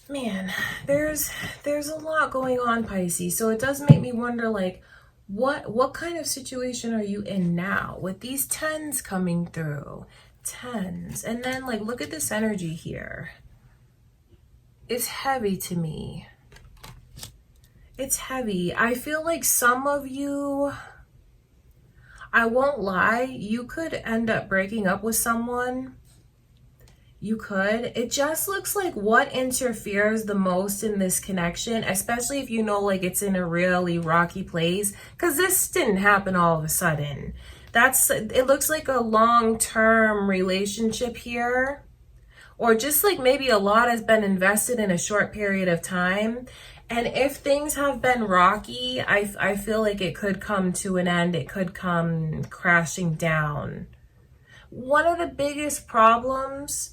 Man, there's a lot going on, Pisces. So it does make me wonder, like, what kind of situation are you in now with these tens coming through? Tens. And then, like, look at this energy here. It's heavy to me. It's heavy. I feel like some of you, I won't lie, you could end up breaking up with someone. You could. It just looks like what interferes the most in this connection, especially if you know, like, it's in a really rocky place, because this didn't happen all of a sudden. It looks like a long-term relationship here, or just like maybe a lot has been invested in a short period of time. And if things have been rocky, I feel like it could come to an end. It could come crashing down. One of the biggest problems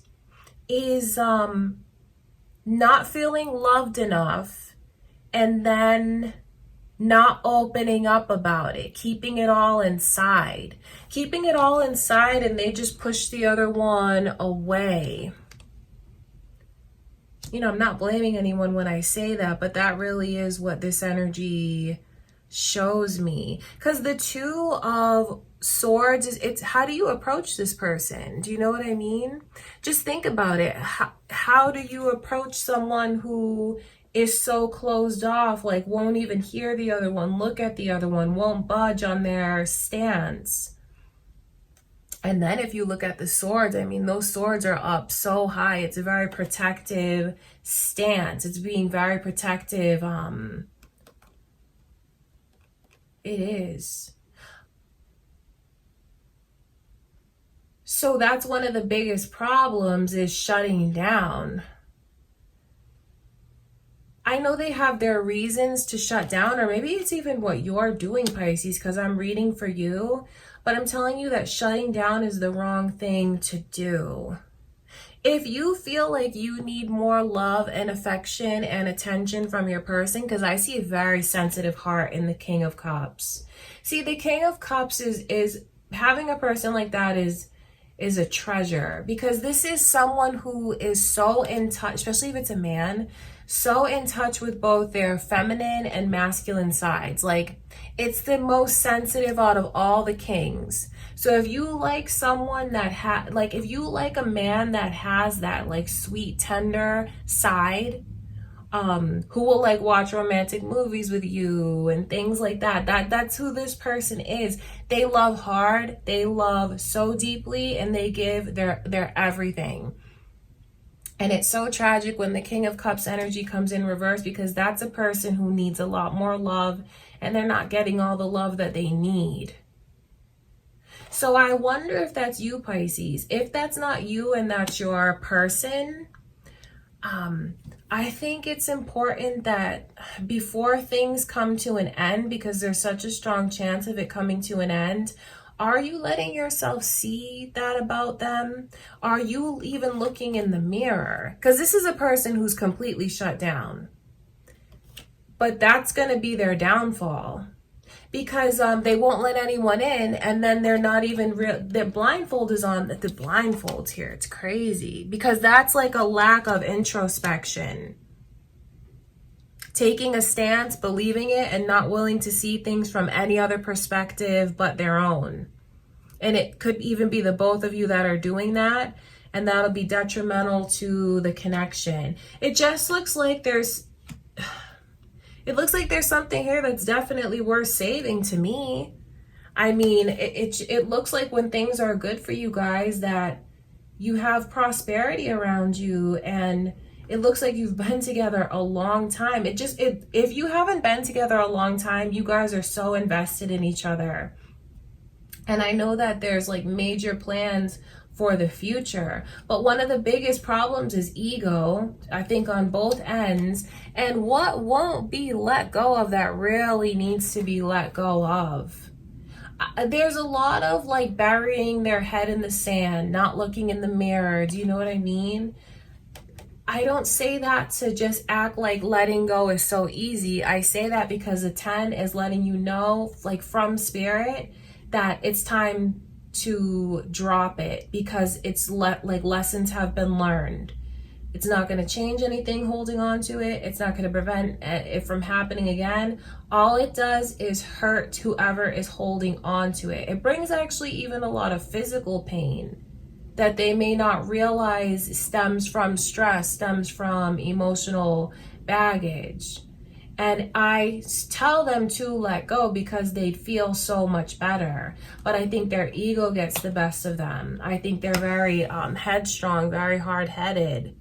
is not feeling loved enough, and then not opening up about it, keeping it all inside. Keeping it all inside, and they just push the other one away. You know, I'm not blaming anyone when I say that, but that really is what this energy shows me. Because the Two of Swords is, it's how do you approach this person? Do you know what I mean? Just think about it. How do you approach someone who is so closed off, like won't even hear the other one, look at the other one, won't budge on their stance? And then if you look at the swords, I mean, those swords are up so high. It's a very protective stance. It's being very protective. It is. So that's one of the biggest problems, is shutting down. I know they have their reasons to shut down, or maybe it's even what you're doing, Pisces, because I'm reading for you. But I'm telling you that shutting down is the wrong thing to do. If you feel like you need more love and affection and attention from your person, because I see a very sensitive heart in the King of Cups. See, the King of Cups is having a person like that is a treasure, because this is someone who is so in touch, especially if it's a man, so in touch with both their feminine and masculine sides. Like, it's the most sensitive out of all the kings. So if you like someone that if you like a man that has that, like, sweet, tender side, who will, like, watch romantic movies with you and things like that, that's who this person is. They love hard, they love so deeply, and they give their everything. And it's so tragic when the King of Cups energy comes in reverse, because that's a person who needs a lot more love, and they're not getting all the love that they need. So I wonder if that's you, Pisces. If that's not you and that's your person, I think it's important that before things come to an end, because there's such a strong chance of it coming to an end, are you letting yourself see that about them? Are you even looking in the mirror? Because this is a person who's completely shut down. But that's going to be their downfall. Because they won't let anyone in, and then they're not even their blindfold is on. The blindfold's here. It's crazy, because that's like a lack of introspection. Taking a stance, believing it, and not willing to see things from any other perspective but their own. And it could even be the both of you that are doing that, and that'll be detrimental to the connection. It just looks like there's something here that's definitely worth saving to me. I mean, it looks like when things are good for you guys, that you have prosperity around you, and it looks like you've been together a long time. If you haven't been together a long time, you guys are so invested in each other. And I know that there's, like, major plans for the future, but one of the biggest problems is ego, I think, on both ends. And what won't be let go of that really needs to be let go of. There's a lot of, like, burying their head in the sand, not looking in the mirror. Do you know what I mean? I don't say that to just act like letting go is so easy. I say that because the 10 is letting you know, like, from spirit, that it's time to drop it, because it's like lessons have been learned. It's not going to change anything holding on to it. It's not going to prevent it from happening again. All it does is hurt whoever is holding on to it. It brings actually even a lot of physical pain that they may not realize stems from stress, stems from emotional baggage. And I tell them to let go because they'd feel so much better. But I think their ego gets the best of them. I think they're very headstrong, very hard-headed.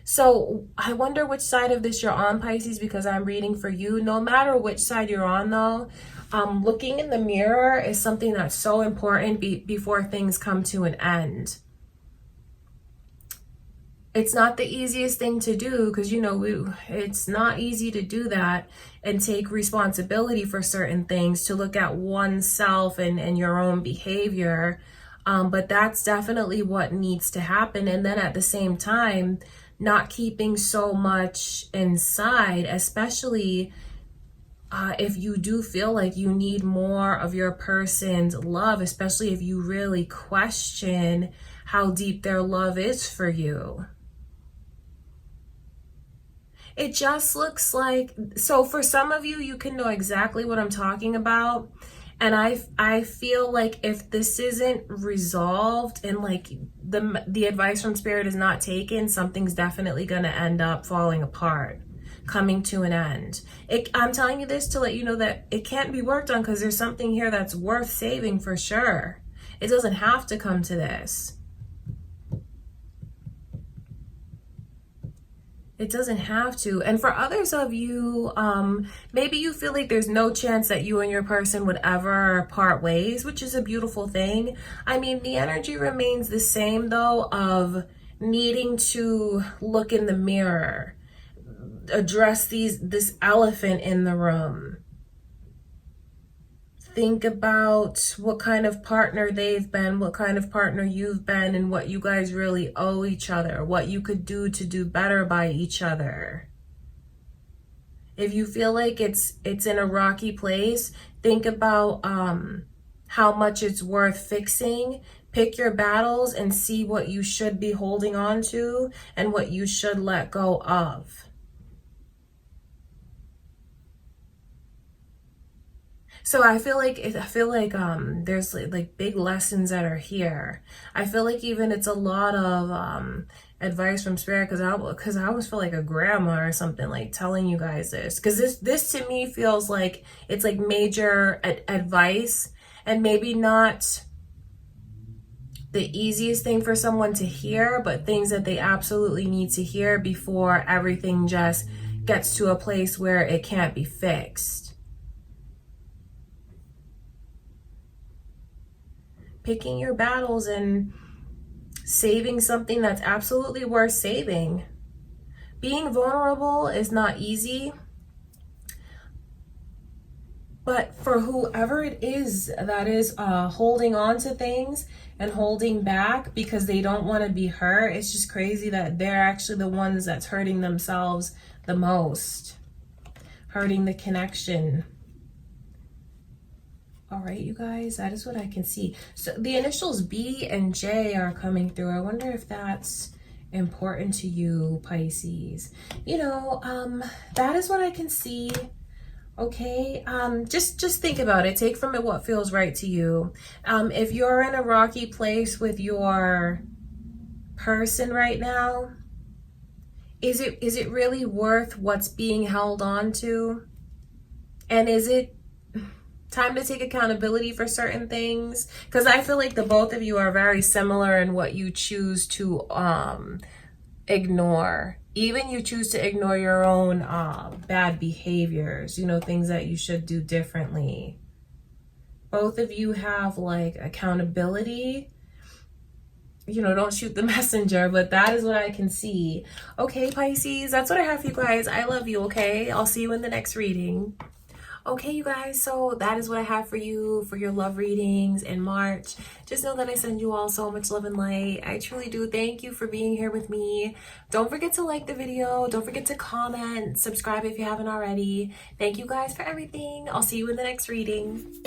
So I wonder which side of this you're on, Pisces, because I'm reading for you. No matter which side you're on, though, looking in the mirror is something that's so important before things come to an end. It's not the easiest thing to do because, you know, it's not easy to do that and take responsibility for certain things, to look at oneself and your own behavior. But that's definitely what needs to happen. And then at the same time, not keeping so much inside, especially if you do feel like you need more of your person's love, especially if you really question how deep their love is for you. It just looks like, so for some of you, you can know exactly what I'm talking about. And I feel like if this isn't resolved and like the advice from Spirit is not taken, something's definitely going to end up falling apart, coming to an end. I'm telling you this to let you know that it can't be worked on because there's something here that's worth saving for sure. It doesn't have to come to this. It doesn't have to. And for others of you, maybe you feel like there's no chance that you and your person would ever part ways, which is a beautiful thing. I mean, the energy remains the same, though, of needing to look in the mirror, address this elephant in the room. Think about what kind of partner they've been, what kind of partner you've been, and what you guys really owe each other, what you could do to do better by each other. If you feel like it's in a rocky place, think about how much it's worth fixing. Pick your battles and see what you should be holding on to and what you should let go of. So I feel like there's like big lessons that are here. I feel like even it's a lot of advice from Spirit because I almost feel like a grandma or something, like telling you guys this, because this to me feels like it's like major advice, and maybe not the easiest thing for someone to hear, but things that they absolutely need to hear before everything just gets to a place where it can't be fixed. Picking your battles and saving something that's absolutely worth saving. Being vulnerable is not easy, but for whoever it is that is holding on to things and holding back because they don't want to be hurt, it's just crazy that they're actually the ones that's hurting themselves the most, hurting the connection. All right, you guys, that is what I can see. So the initials B and J are coming through. I wonder if that's important to you, Pisces. You know, that is what I can see. Okay, just think about it. Take from it what feels right to you. If you're in a rocky place with your person right now, is it really worth what's being held on to? And is it time to take accountability for certain things? Because I feel like the both of you are very similar in what you choose to ignore. Even you choose to ignore your own bad behaviors, you know, things that you should do differently. Both of you have like accountability. You know, don't shoot the messenger, but that is what I can see. Okay, Pisces, that's what I have for you guys. I love you, okay? I'll see you in the next reading. Okay, you guys, so that is what I have for you for your love readings in March. Just know that I send you all so much love and light. I truly do. Thank you for being here with me. Don't forget to like the video. Don't forget to comment, subscribe if you haven't already. Thank you guys for everything. I'll see you in the next reading.